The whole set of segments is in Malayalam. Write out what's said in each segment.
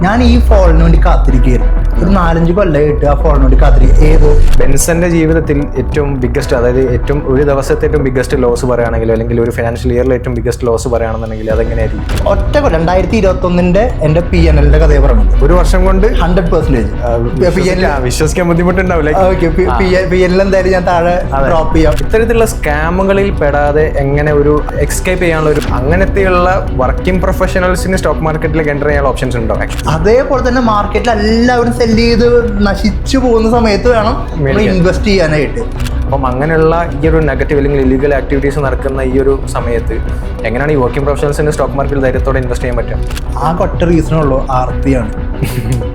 ഞാൻ ഈ ഫോണിന് വേണ്ടി കാത്തിരിക്കുകയായിരുന്നു. ഒരു 4-5 കൊല്ലമായിട്ട് ആ ഫോണിന് വേണ്ടി കാത്തിരിക്കുക. ഏതോ ബെൻസന്റെ ജീവിതത്തിൽ ഏറ്റവും ബിഗ്ഗസ്റ്റ്, അതായത് ഏറ്റവും ഒരു ദിവസത്തെ ഏറ്റവും ബിഗ്ഗസ്റ്റ് ലോസ് പറയുകയാണെങ്കിൽ, അല്ലെങ്കിൽ ഒരു ഫിനാൻഷ്യൽ ഇയറിൽ ഏറ്റവും ബിഗ്ഗസ്റ്റ് ലോസ് പറയുകയാണെന്നുണ്ടെങ്കിൽ അതെങ്ങനെയായിരിക്കും? ഒറ്റ 2021 എൻ്റെ PNL കഥയെ പറഞ്ഞത്. ഒരു വർഷം കൊണ്ട് 100% വിശ്വസിക്കാൻ ബുദ്ധിമുട്ടുണ്ടാവില്ല. PNL എന്തായാലും ഞാൻ താഴെ ഡ്രോപ്പ് ചെയ്യാം. ഇത്തരത്തിലുള്ള സ്കാമുകളിൽ പെടാതെ എങ്ങനെ ഒരു എക്സ്കേപ്പ് ചെയ്യാനുള്ള ഒരു അങ്ങനത്തെയുള്ള വർക്കിംഗ് പ്രൊഫഷണൽസിന് സ്റ്റോക്ക് മാർക്കറ്റിലേക്ക് എൻ്റർ ചെയ്യാനുള്ള ഓപ്ഷൻസ് ഉണ്ടോ? അതേപോലെ തന്നെ മാർക്കറ്റിൽ എല്ലാവരും സെല്ല് ചെയ്ത് നശിച്ചു പോകുന്ന സമയത്ത് വേണം ഇൻവെസ്റ്റ് ചെയ്യാനായിട്ട്. അപ്പം അങ്ങനെയുള്ള ഈ ഒരു നെഗറ്റീവ് അല്ലെങ്കിൽ ഇല്ലീഗൽ ആക്ടിവിറ്റീസ് നടക്കുന്ന ഈ ഒരു സമയത്ത് എങ്ങനെയാണ് ഈ വർക്കിംഗ് പ്രൊഫഷണൽസിന് സ്റ്റോക്ക് മാർക്കറ്റിൽ ധൈര്യത്തോടെ ഇൻവെസ്റ്റ് ചെയ്യാൻ പറ്റുക? ആ ഒറ്റ റീസണുള്ളൂ, ആർത്തിയാണ്.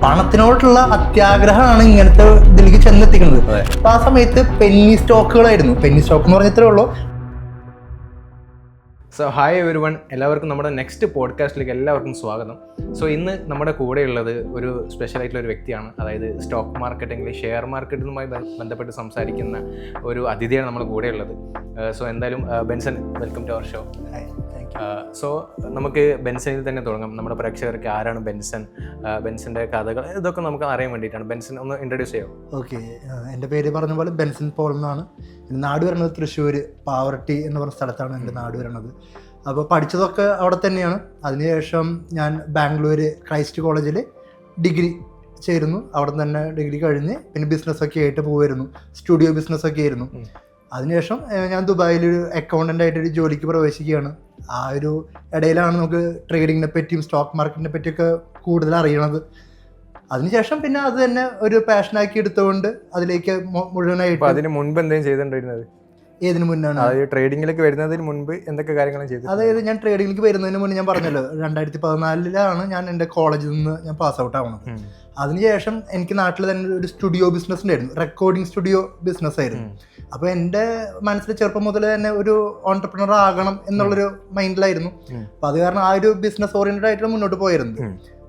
പണത്തിനോടുള്ള അത്യാഗ്രഹമാണ് ഇങ്ങനത്തെ ഇതിലേക്ക് ചെന്നെത്തിക്കുന്നത്. അപ്പൊ ആ സമയത്ത് പെന്നി സ്റ്റോക്കുകളായിരുന്നു. പെന്നി സ്റ്റോക്ക് എന്ന് പറഞ്ഞത്രേ ഉള്ളൂ. സോ ഹായ് എവരി വൺ, എല്ലാവർക്കും നമ്മുടെ നെക്സ്റ്റ് പോഡ്കാസ്റ്റിലേക്ക് എല്ലാവർക്കും സ്വാഗതം. സോ ഇന്ന് നമ്മുടെ കൂടെയുള്ളത് ഒരു സ്പെഷ്യലായിട്ടുള്ള ഒരു വ്യക്തിയാണ്. അതായത് സ്റ്റോക്ക് മാർക്കറ്റ് അല്ലെങ്കിൽ ഷെയർ മാർക്കറ്റുമായി ബന്ധപ്പെട്ട് സംസാരിക്കുന്ന ഒരു അതിഥിയാണ് നമ്മുടെ കൂടെയുള്ളത്. സോ എന്തായാലും Benson, welcome to our show. So നമുക്ക് ബെൻസണിൽ തന്നെ തുടങ്ങാം. നമ്മുടെ പ്രേക്ഷകർക്ക് ആരാണ് ബെൻസൺ, ബെൻസന്റെ കഥകൾ, ഇതൊക്കെ നമുക്ക് അറിയാൻ വേണ്ടിയിട്ടാണ്. ബെൻസൺ ഒന്ന് ഇൻട്രൊഡ്യൂസ് ചെയ്യാം. ഓക്കെ, എൻ്റെ പേര് പറഞ്ഞ പോലെ ബെൻസൺ പോൾ എന്നാണ്. എൻ്റെ നാട് വരുന്നത് തൃശ്ശൂർ പാവർട്ടി എന്ന് പറഞ്ഞ സ്ഥലത്താണ് എൻ്റെ നാട് വരുന്നത്. അപ്പോൾ പഠിച്ചതൊക്കെ അവിടെ തന്നെയാണ്. അതിനുശേഷം ഞാൻ ബാംഗ്ലൂർ ക്രൈസ്റ്റ് കോളേജിൽ ഡിഗ്രി ചേരുന്നു. അവിടെ തന്നെ ഡിഗ്രി കഴിഞ്ഞ് പിന്നെ ബിസിനസ്സൊക്കെ ആയിട്ട് പോകുമായിരുന്നു. സ്റ്റുഡിയോ ബിസിനസ്സൊക്കെ ആയിരുന്നു. അതിനുശേഷം ഞാൻ ദുബായിലൊരു അക്കൗണ്ടൻ്റ് ആയിട്ടൊരു ജോലിക്ക് പ്രവേശിക്കുകയാണ്. ആ ഒരു ഇടയിലാണ് നമുക്ക് ട്രേഡിങ്ങിനെ പറ്റിയും സ്റ്റോക്ക് മാർക്കറ്റിനെ പറ്റിയൊക്കെ കൂടുതൽ അറിയണത്. അതിനുശേഷം പിന്നെ അത് തന്നെ ഒരു പാഷനാക്കി എടുത്തുകൊണ്ട് അതിലേക്ക് മുഴുവനായിട്ട്. അതിന് മുൻപ് എന്തെങ്കിലും ചെയ്തിട്ടുണ്ടായിരുന്നത്? ഏതിനു മുന്നാണ്? അതായത് ട്രേഡിങ്ങിലേക്ക് വരുന്നതിന് മുൻപ് എന്തൊക്കെ കാര്യങ്ങളും ചെയ്തു? അതായത് ഞാൻ ട്രേഡിങ്ങിലേക്ക് വരുന്നതിന് മുന്നേ ഞാൻ പറഞ്ഞല്ലോ 2014 ഞാൻ എൻ്റെ കോളേജിൽ നിന്ന് ഞാൻ പാസ് ഔട്ട് ആവണത്. അതിനുശേഷം എനിക്ക് നാട്ടിൽ തന്നെ ഒരു സ്റ്റുഡിയോ ബിസിനസ് ഉണ്ടായിരുന്നു. റെക്കോർഡിംഗ് സ്റ്റുഡിയോ ബിസിനസ് ആയിരുന്നു. അപ്പോൾ എൻ്റെ മനസ്സിൽ ചെറുപ്പം മുതൽ തന്നെ ഒരു ഓൺടർപ്രണർ ആകണം എന്നുള്ളൊരു മൈൻഡിലായിരുന്നു. അപ്പോൾ അത് കാരണം ആ ഒരു ബിസിനസ് ഓറിയന്റഡ് ആയിട്ട് മുന്നോട്ട് പോയിരുന്നത്.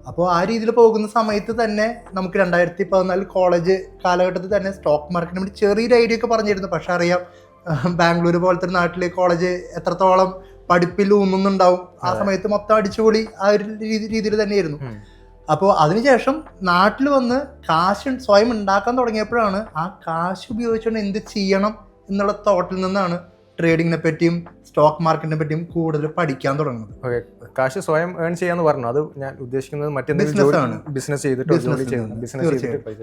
അപ്പോൾ ആ രീതിയിൽ പോകുന്ന സമയത്ത് തന്നെ നമുക്ക് 2014 കോളേജ് കാലഘട്ടത്തിൽ തന്നെ സ്റ്റോക്ക് മാർക്കറ്റിനെ പറ്റി ചെറിയൊരു ഐഡിയ ഒക്കെ പറഞ്ഞിരുന്നു. പക്ഷെ അറിയാം, ബാംഗ്ലൂർ പോലത്തെ ഒരു നാട്ടിലെ കോളേജ് എത്രത്തോളം പഠിപ്പിൽ ഊന്നുന്നുണ്ടാവും. ആ സമയത്ത് മൊത്തം അടിച്ചുപൊളി ആ ഒരു രീതിയിൽ തന്നെയായിരുന്നു. അപ്പോൾ അതിനുശേഷം നാട്ടിൽ വന്ന് കാശ് സ്വയം ഉണ്ടാക്കാൻ തുടങ്ങിയപ്പോഴാണ് ആ കാശ് ഉപയോഗിച്ചുകൊണ്ട് എന്ത് ചെയ്യണം എന്നുള്ള തോട്ടിൽ നിന്നാണ് ട്രേഡിങ്ങിനെ പറ്റിയും സ്റ്റോക്ക് മാർക്കറ്റിനെ പറ്റിയും കൂടുതൽ പഠിക്കാൻ തുടങ്ങുന്നത്. ഓക്കെ, കാശ് സ്വയം ഏൺ ചെയ്യാന്ന് പറഞ്ഞു. അത് ഞാൻ ഉദ്ദേശിക്കുന്നത് മറ്റെന്തെങ്കിലും ബിസിനസ് ചെയ്തിട്ട്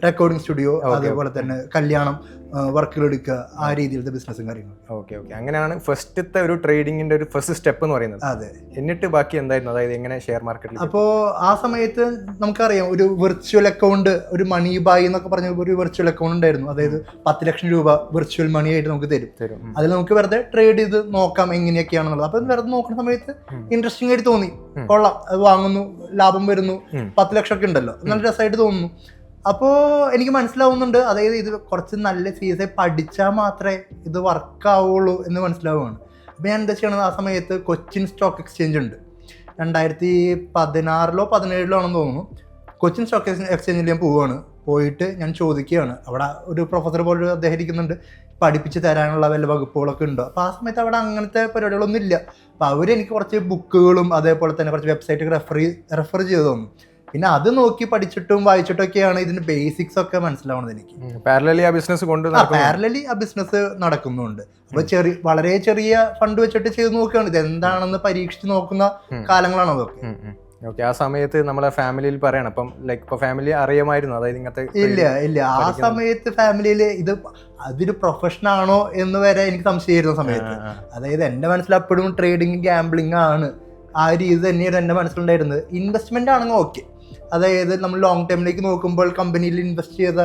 റെക്കോർഡിംഗ് സ്റ്റുഡിയോ, അതേപോലെ തന്നെ കല്യാണം വർക്കുകൾ എടുക്കുക, ആ രീതിയിലത്തെ ബിസിനസ്സും കാര്യങ്ങളും. ഓക്കെ, അങ്ങനെയാണ് ഫസ്റ്റത്തെ ഒരു ട്രേഡിങ്ങിന്റെ ഒരു ഫസ്റ്റ് സ്റ്റെപ്പ് എന്ന് പറയുന്നത്. അതെ. എന്നിട്ട് ബാക്കി എന്തായിരുന്നു? അതായത് എങ്ങനെ ഷെയർ മാർക്കറ്റിൽ? അപ്പോൾ ആ സമയത്ത് നമുക്കറിയാം, ഒരു വെർച്വൽ അക്കൗണ്ട്, ഒരു മണി ബായ് എന്നൊക്കെ പറഞ്ഞ ഒരു വെർച്വൽ അക്കൗണ്ട് ഉണ്ടായിരുന്നു. അതായത് 10 ലക്ഷം രൂപ വെർച്വൽ മണി ആയിട്ട് നമുക്ക് തരും. അതിൽ നമുക്ക് വെറുതെ ട്രേഡ് ചെയ്ത് നോക്കാം എങ്ങനെയൊക്കെയാണെന്നുള്ളത്. അപ്പം വെറുതെ നോക്കുന്ന സമയത്ത് ഇൻട്രസ്റ്റിംഗ് ആയിട്ട് തോന്നി. കൊള്ളാം, അത് വാങ്ങുന്നു, ലാഭം വരുന്നു, 10 ലക്ഷം ഒക്കെ ഉണ്ടല്ലോ, നല്ല രസമായിട്ട് തോന്നുന്നു. അപ്പോൾ എനിക്ക് മനസ്സിലാവുന്നുണ്ട്, അതായത് ഇത് കുറച്ച് നല്ല സീരിയസ് ആയി പഠിച്ചാൽ മാത്രമേ ഇത് വർക്കാവുള്ളൂ എന്ന് മനസ്സിലാവുകയാണ്. അപ്പോൾ ഞാൻ എന്താ ചെയ്യണത്, ആ സമയത്ത് കൊച്ചിൻ സ്റ്റോക്ക് എക്സ്ചേഞ്ച് ഉണ്ട്. 2016 17 ആണെന്ന് തോന്നുന്നു. കൊച്ചിൻ സ്റ്റോക്ക് എക്സ്ചേഞ്ചിൽ ഞാൻ പോവുകയാണ്. പോയിട്ട് ഞാൻ ചോദിക്കുകയാണ്, അവിടെ ഒരു പ്രൊഫസർ പോലെ അദ്ദേഹം ഇരിക്കുന്നുണ്ട്, പഠിപ്പിച്ച് തരാനുള്ള വല്ല വകുപ്പുകളൊക്കെ ഉണ്ടോ? അപ്പോൾ ആ സമയത്ത് അവിടെ അങ്ങനത്തെ പരിപാടികളൊന്നും ഇല്ല. അപ്പോൾ അവരെനിക്ക് കുറച്ച് ബുക്കുകളും അതേപോലെ തന്നെ കുറച്ച് വെബ്സൈറ്റ് റെഫർ ചെയ്തു തന്നു. പിന്നെ അത് നോക്കി പഠിച്ചിട്ടും വായിച്ചിട്ടും ഒക്കെയാണ് ഇതിന്റെ ബേസിക്സ് ഒക്കെ മനസ്സിലാവുന്നത് എനിക്ക്. പാരലലി ആ ബിസിനസ് നടക്കുന്നുണ്ട്. അപ്പോൾ വളരെ ചെറിയ ഫണ്ട് വെച്ചിട്ട് ചെയ്ത് നോക്കുകയാണ്. ഇത് എന്താണെന്ന് പരീക്ഷിച്ച് നോക്കുന്ന കാലങ്ങളാണ് അതൊക്കെ. ഓക്കെ, ആ സമയത്ത് നമ്മളെ ഫാമിലിയിൽ പറയണം. അപ്പം ലൈക്ക് ഇപ്പൊ ഫാമിലി അറിയാമായിരുന്നു അതായത് ഇങ്ങനത്തെ? ഇല്ല. ആ സമയത്ത് ഫാമിലിയിൽ അതൊരു പ്രൊഫഷൻ ആണോ എന്ന് വരെ എനിക്ക് സംശയമായിരുന്ന സമയത്ത്. അതായത് എന്റെ മനസ്സിൽ അപ്പോഴും ട്രേഡിങ് ഗാംബ്ലിംഗ് ആണ്, ആ രീതി തന്നെയായിരുന്നു എന്റെ മനസ്സിലുണ്ടായിരുന്നത്. ഇൻവെസ്റ്റ്മെന്റ് ആണെങ്കിൽ ഓക്കെ, അതായത് നമ്മൾ ലോങ് ടൈമിലേക്ക് നോക്കുമ്പോൾ കമ്പനിയിൽ ഇൻവെസ്റ്റ് ചെയ്ത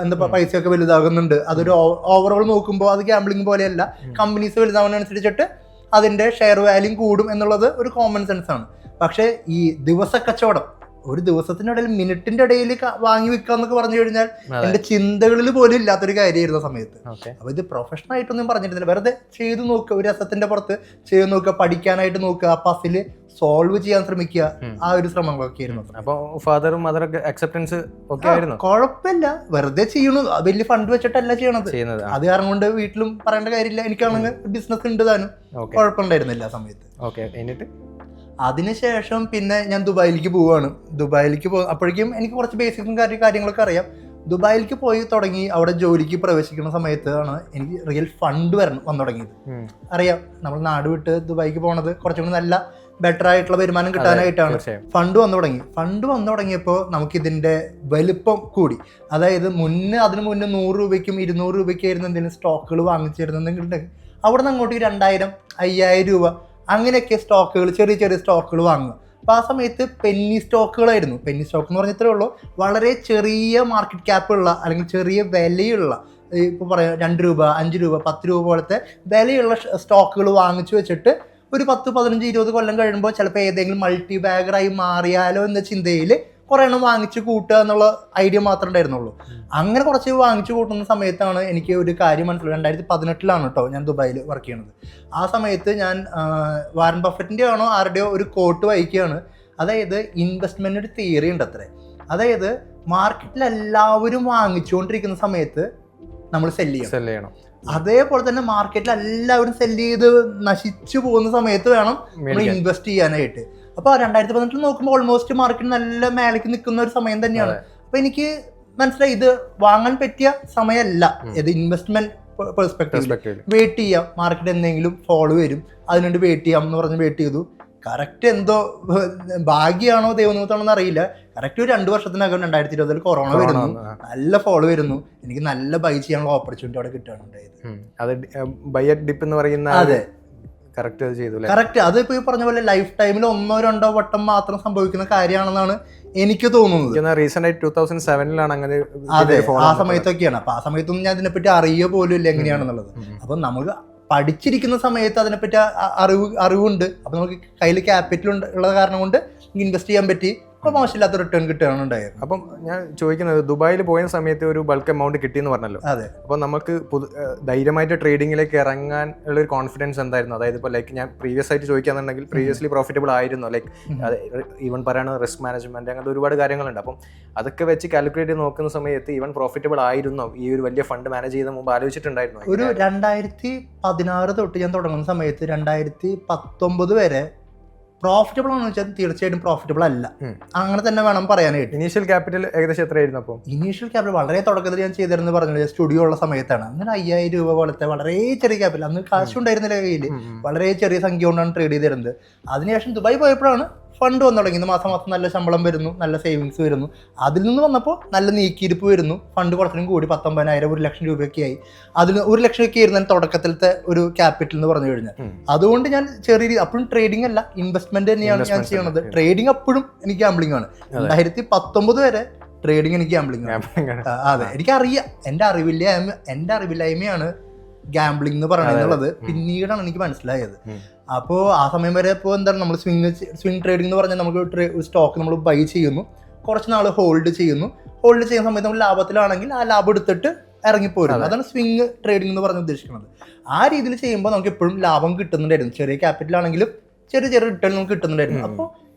എന്താ പൈസയൊക്കെ വലുതാകുന്നുണ്ട്. അതൊരു ഓവറോൾ നോക്കുമ്പോൾ അത് ഗാംബ്ലിംഗ് പോലെയല്ല. കമ്പനീസ് വലുതാവുന്നതനുസരിച്ചിട്ട് അതിന്റെ ഷെയർ വാല്യൂ കൂടും എന്നുള്ളത് ഒരു കോമൺ സെൻസ് ആണ്. പക്ഷേ ഈ ദിവസ കച്ചവടം, ഒരു ദിവസത്തിനിടയിൽ മിനിറ്റിന്റെ ഇടയിൽ വാങ്ങി വെക്കുക എന്നൊക്കെ പറഞ്ഞു കഴിഞ്ഞാൽ എന്റെ ചിന്തകളിൽ പോലും ഇല്ലാത്തൊരു കാര്യമായിരുന്നു സമയത്ത്. അപ്പൊ ഇത് പ്രൊഫഷണൽ ആയിട്ടൊന്നും പറഞ്ഞിരുന്നില്ല, വെറുതെ ചെയ്തു നോക്കുക, ഒരു രസത്തിന്റെ പുറത്ത് ചെയ്ത് നോക്കുക, പഠിക്കാനായിട്ട് നോക്കുക, ആ പസില് സോൾവ് ചെയ്യാൻ ശ്രമിക്കുക, ആ ഒരു ശ്രമങ്ങളൊക്കെ ആയിരുന്നു. അപ്പൊ ഫാദറും മദറൊക്കെ അക്സെപ്റ്റൻസ് ഒക്കെ ആയിരുന്നു? കുഴപ്പമില്ല, വെറുതെ ചെയ്യണു, വലിയ ഫണ്ട് വെച്ചിട്ടല്ല ചെയ്യണത്. അത് കാരണം കൊണ്ട് വീട്ടിലും പറയേണ്ട കാര്യമില്ല. എനിക്കാണെങ്കിൽ ബിസിനസ് ഉണ്ട് താനും, കുഴപ്പമുണ്ടായിരുന്നില്ല ആ സമയത്ത്. ഓക്കെ, എന്നിട്ട് അതിനുശേഷം പിന്നെ ഞാൻ ദുബായിലേക്ക് പോവുകയാണ്. ദുബായിലേക്ക് അപ്പോഴേക്കും എനിക്ക് കുറച്ച് ബേസിക്കും കാര്യങ്ങളൊക്കെ അറിയാം. ദുബായിലേക്ക് പോയി തുടങ്ങി. അവിടെ ജോലിക്ക് പ്രവേശിക്കുന്ന സമയത്താണ് എനിക്ക് റിയൽ ഫണ്ട് വന്നു തുടങ്ങിയത്. അറിയാം, നമ്മൾ നാട് വിട്ട് ദുബായിക്ക് പോണത് കുറച്ചും കൂടി നല്ല ബെറ്റർ ആയിട്ടുള്ള വരുമാനം കിട്ടാനായിട്ടാണ്. ഫണ്ട് വന്നു തുടങ്ങിയപ്പോൾ നമുക്ക് ഇതിന്റെ വലുപ്പം കൂടി. അതായത് അതിനു മുന്നേ 100 രൂപയ്ക്കും 200 രൂപയ്ക്കായിരുന്നു എന്തെങ്കിലും സ്റ്റോക്കുകൾ വാങ്ങിച്ചിരുന്നെങ്കിൽ അവിടെ നിന്ന് അങ്ങോട്ട് 2000, 5000 രൂപ അങ്ങനെയൊക്കെ സ്റ്റോക്കുകൾ, ചെറിയ ചെറിയ സ്റ്റോക്കുകൾ വാങ്ങുക. അപ്പോൾ ആ സമയത്ത് പെന്നി സ്റ്റോക്കുകളായിരുന്നു. പെന്നി സ്റ്റോക്ക് എന്ന് പറഞ്ഞത്രേ ഉള്ളൂ, വളരെ ചെറിയ മാർക്കറ്റ് ക്യാപ്പുള്ള അല്ലെങ്കിൽ ചെറിയ വിലയുള്ള, ഇപ്പോൾ പറയാം 2 രൂപ, 5 രൂപ, 10 രൂപ പോലത്തെ വിലയുള്ള സ്റ്റോക്കുകൾ വാങ്ങിച്ചു വെച്ചിട്ട് ഒരു 10, 15, 20 കൊല്ലം കഴിയുമ്പോൾ ചിലപ്പോൾ ഏതെങ്കിലും മൾട്ടി ബാഗറായി മാറിയാലോ എന്ന ചിന്തയിൽ കുറേ എണ്ണം വാങ്ങിച്ച് കൂട്ടുക എന്നുള്ള ഐഡിയ മാത്രമേ ഉണ്ടായിരുന്നുള്ളൂ. അങ്ങനെ കുറച്ച് വാങ്ങിച്ചു കൂട്ടുന്ന സമയത്താണ് എനിക്ക് ഒരു കാര്യം മനസ്സിലായത്. 2018 കേട്ടോ ഞാൻ ദുബായിൽ വർക്ക് ചെയ്യണത്. ആ സമയത്ത് ഞാൻ വാരൻ ബഫറ്റിൻ്റെ ആണോ ആരുടെയോ ഒരു കോട്ട് വായിക്കുകയാണ്. അതായത് ഇൻവെസ്റ്റ്മെന്റ് ഒരു തിയറി ഉണ്ട് അത്രേ. അതായത് മാർക്കറ്റിൽ എല്ലാവരും വാങ്ങിച്ചുകൊണ്ടിരിക്കുന്ന സമയത്ത് നമ്മൾ സെല്ല് ചെയ്യണം. അതേപോലെ തന്നെ മാർക്കറ്റിൽ എല്ലാവരും സെല്ല് ചെയ്ത് നശിച്ചു പോകുന്ന സമയത്ത് വേണം നമ്മൾ ഇൻവെസ്റ്റ് ചെയ്യാനായിട്ട്. അപ്പോൾ 2018 നോക്കുമ്പോൾ ഓൾമോസ്റ്റ് മാർക്കറ്റ് നല്ല മേലേക്ക് നിൽക്കുന്ന ഒരു സമയം തന്നെയാണ്. അപ്പൊ എനിക്ക് മനസ്സിലായി ഇത് വാങ്ങാൻ പറ്റിയ സമയമല്ല. ഇത് ഇൻവെസ്റ്റ്മെന്റ് പെർസ്പെക്റ്റീവ് വെയിറ്റ് ചെയ്യാം, മാർക്കറ്റ് എന്തെങ്കിലും ഫോളോ വരും, അതിനുവേണ്ടി വെയിറ്റ് ചെയ്യാം എന്ന് പറഞ്ഞ് വെയിറ്റ് ചെയ്തു. കറക്റ്റ് എന്തോ ഭാഗ്യമാണോ ദൈവനിമിത്തമാണോ എന്ന് അറിയില്ല, കറക്റ്റ് ഒരു 2 വർഷത്തിനകം 2020 കൊറോണ വരുന്നു, നല്ല ഫോളോ വരുന്നു, എനിക്ക് നല്ല ബൈ ചെയ്യാനുള്ള ഓപ്പർച്യൂണിറ്റി അവിടെ കിട്ടുകയാണുണ്ടായത്. അതെ, കറക്റ്റ്. അത് ഇപ്പൊ ഈ പറഞ്ഞ പോലെ ലൈഫ് ടൈമിൽ 1-2 വട്ടം മാത്രം സംഭവിക്കുന്ന കാര്യമാണെന്നാണ് എനിക്ക് തോന്നുന്നത്. റീസെന്റ് 2007 അങ്ങനെ. അതെ, ആ സമയത്തൊക്കെയാണ്. അപ്പൊ ആ സമയത്തൊന്നും ഞാൻ ഇതിനെപ്പറ്റി അറിയുക പോലും ഇല്ല എങ്ങനെയാണെന്നുള്ളത്. അപ്പൊ നമുക്ക് പഠിച്ചിരിക്കുന്ന സമയത്ത് അതിനെപ്പറ്റി അറിവുണ്ട്. അപ്പൊ നമുക്ക് കയ്യിൽ ക്യാപിറ്റൽ ഉള്ള കാരണം കൊണ്ട് ഇൻവെസ്റ്റ് ചെയ്യാൻ പറ്റി. അപ്പോൾ മോശമില്ലാത്ത റിട്ടേൺ കിട്ടുകയാണ് ഉണ്ടായത്. അപ്പം ഞാൻ ചോദിക്കുന്നത്, ദുബായിൽ പോയ സമയത്ത് ഒരു ബൾക്ക് എമൗണ്ട് കിട്ടിയെന്ന് പറഞ്ഞല്ലോ. അതെ. അപ്പോൾ നമുക്ക് ധൈര്യമായിട്ട് ട്രേഡിങ്ങിലേക്ക് ഇറങ്ങാൻ ഉള്ള ഒരു കോൺഫിഡൻസ് എന്തായിരുന്നു? അതായത് ഇപ്പോൾ ലൈക്ക് ഞാൻ പ്രീവിയസ് ആയിട്ട് ചോദിക്കുകയാണെന്നുണ്ടെങ്കിൽ പ്രീവിയസ്ലി പ്രോഫിറ്റബിൾ ആയിരുന്നു, ലൈക്ക് ഈവൻ പറയുന്നത് റിസ്ക് മാനേജ്മെന്റ്, അങ്ങനത്തെ ഒരുപാട് കാര്യങ്ങളുണ്ട്. അപ്പം അതൊക്കെ വെച്ച് കാൽക്കുലേറ്റ് ചെയ്ത് നോക്കുന്ന സമയത്ത് ഈവൻ പ്രോഫിറ്റബിൾ ആയിരുന്നോ ഈ ഒരു വലിയ ഫണ്ട് മാനേജ് ചെയ്ത മുമ്പ് ആലോചിച്ചിട്ടുണ്ടായിരുന്നു? ഒരു 2016 തൊട്ട് ഞാൻ തുടങ്ങുന്ന സമയത്ത് 2019 വരെ പ്രോഫിറ്റബിൾ ആണെന്ന് വെച്ചാൽ തീർച്ചയായിട്ടും പ്രോഫിറ്റബിൾ അല്ല, അങ്ങനെ തന്നെ വേണം പറയാനായിട്ട്. ഇനീഷ്യൽ ക്യാപിറ്റൽ ഏകദേശം എത്രയായിരുന്നു? അപ്പോൾ ഇനീഷ്യൽ ക്യാപിറ്റൽ വളരെ തുടക്കത്തിൽ ഞാൻ ചെയ്തിരുന്നു പറഞ്ഞത് സ്റ്റുഡിയോ ഉള്ള സമയത്താണ്. അങ്ങനെ 5000 രൂപ പോലത്തെ വളരെ ചെറിയ ക്യാപിറ്റൽ, അന്ന് കാശ് ഉണ്ടായിരുന്നില്ല കയ്യിൽ, വളരെ ചെറിയ സംഖ്യ കൊണ്ടാണ് ട്രേഡ് ചെയ്തിരുന്നത്. അതിനുശേഷം ദുബായ് പോയപ്പോഴാണ് ഫണ്ട് വന്നു തുടങ്ങിയത്. മാസം നല്ല ശമ്പളം വരുന്നു, നല്ല സേവിങ്സ് വരുന്നു. അതിൽ നിന്ന് വന്നപ്പോൾ നല്ല നീക്കിയിരിപ്പ് വരുന്നു. ഫണ്ട് കുറച്ചും കൂടി 19,000, 1 ലക്ഷം രൂപയൊക്കെ ആയി. അതിന് 1 ലക്ഷമൊക്കെ ആയിരുന്നു തുടക്കത്തിലത്തെ ഒരു ക്യാപിറ്റൽ എന്ന് പറഞ്ഞു കഴിഞ്ഞാൽ. അതുകൊണ്ട് ഞാൻ ചെറിയ അപ്പോഴും ട്രേഡിംഗ് അല്ല, ഇൻവെസ്റ്റ്മെന്റ് തന്നെയാണ് ഞാൻ ചെയ്യുന്നത്. ട്രേഡിംഗ് അപ്പോഴും എനിക്ക് ഗാംബ്ലിംഗ് ആണ്. 2019 വരെ ട്രേഡിംഗ് എനിക്ക് ഗാംബ്ലിംഗ് ആണ്. അതെ, എനിക്കറിയാം. എൻ്റെ അറിവില്ലായ്മയാണ് ഗാംബ്ലിംഗ് എന്ന് പറയുന്നത്. പിന്നീടാണ് എനിക്ക് മനസ്സിലായത്. അപ്പോൾ ആ സമയം വരെ ഇപ്പോൾ എന്താണ് നമ്മൾ സ്വിംഗ് ട്രേഡിംഗ് എന്ന് പറഞ്ഞാൽ നമുക്ക് സ്റ്റോക്ക് നമ്മൾ ബൈ ചെയ്യുന്നു, കുറച്ച് നാൾ ഹോൾഡ് ചെയ്യുന്ന സമയത്ത് നമ്മൾ ലാഭത്തിലാണെങ്കിൽ ആ ലാഭം എടുത്തിട്ട് ഇറങ്ങിപ്പോരുന്നു. അതാണ് സ്വിംഗ് ട്രേഡിംഗ് എന്ന് പറഞ്ഞ് ഉദ്ദേശിക്കുന്നത്. ആ രീതിയിൽ ചെയ്യുമ്പോൾ നമുക്ക് എപ്പോഴും ലാഭം കിട്ടുന്നുണ്ടായിരുന്നു. ചെറിയ ക്യാപിറ്റൽ ആണെങ്കിലും ചെറിയ റിട്ടേൺ നമുക്ക് കിട്ടുന്നുണ്ടായിരുന്നു. അപ്പോൾ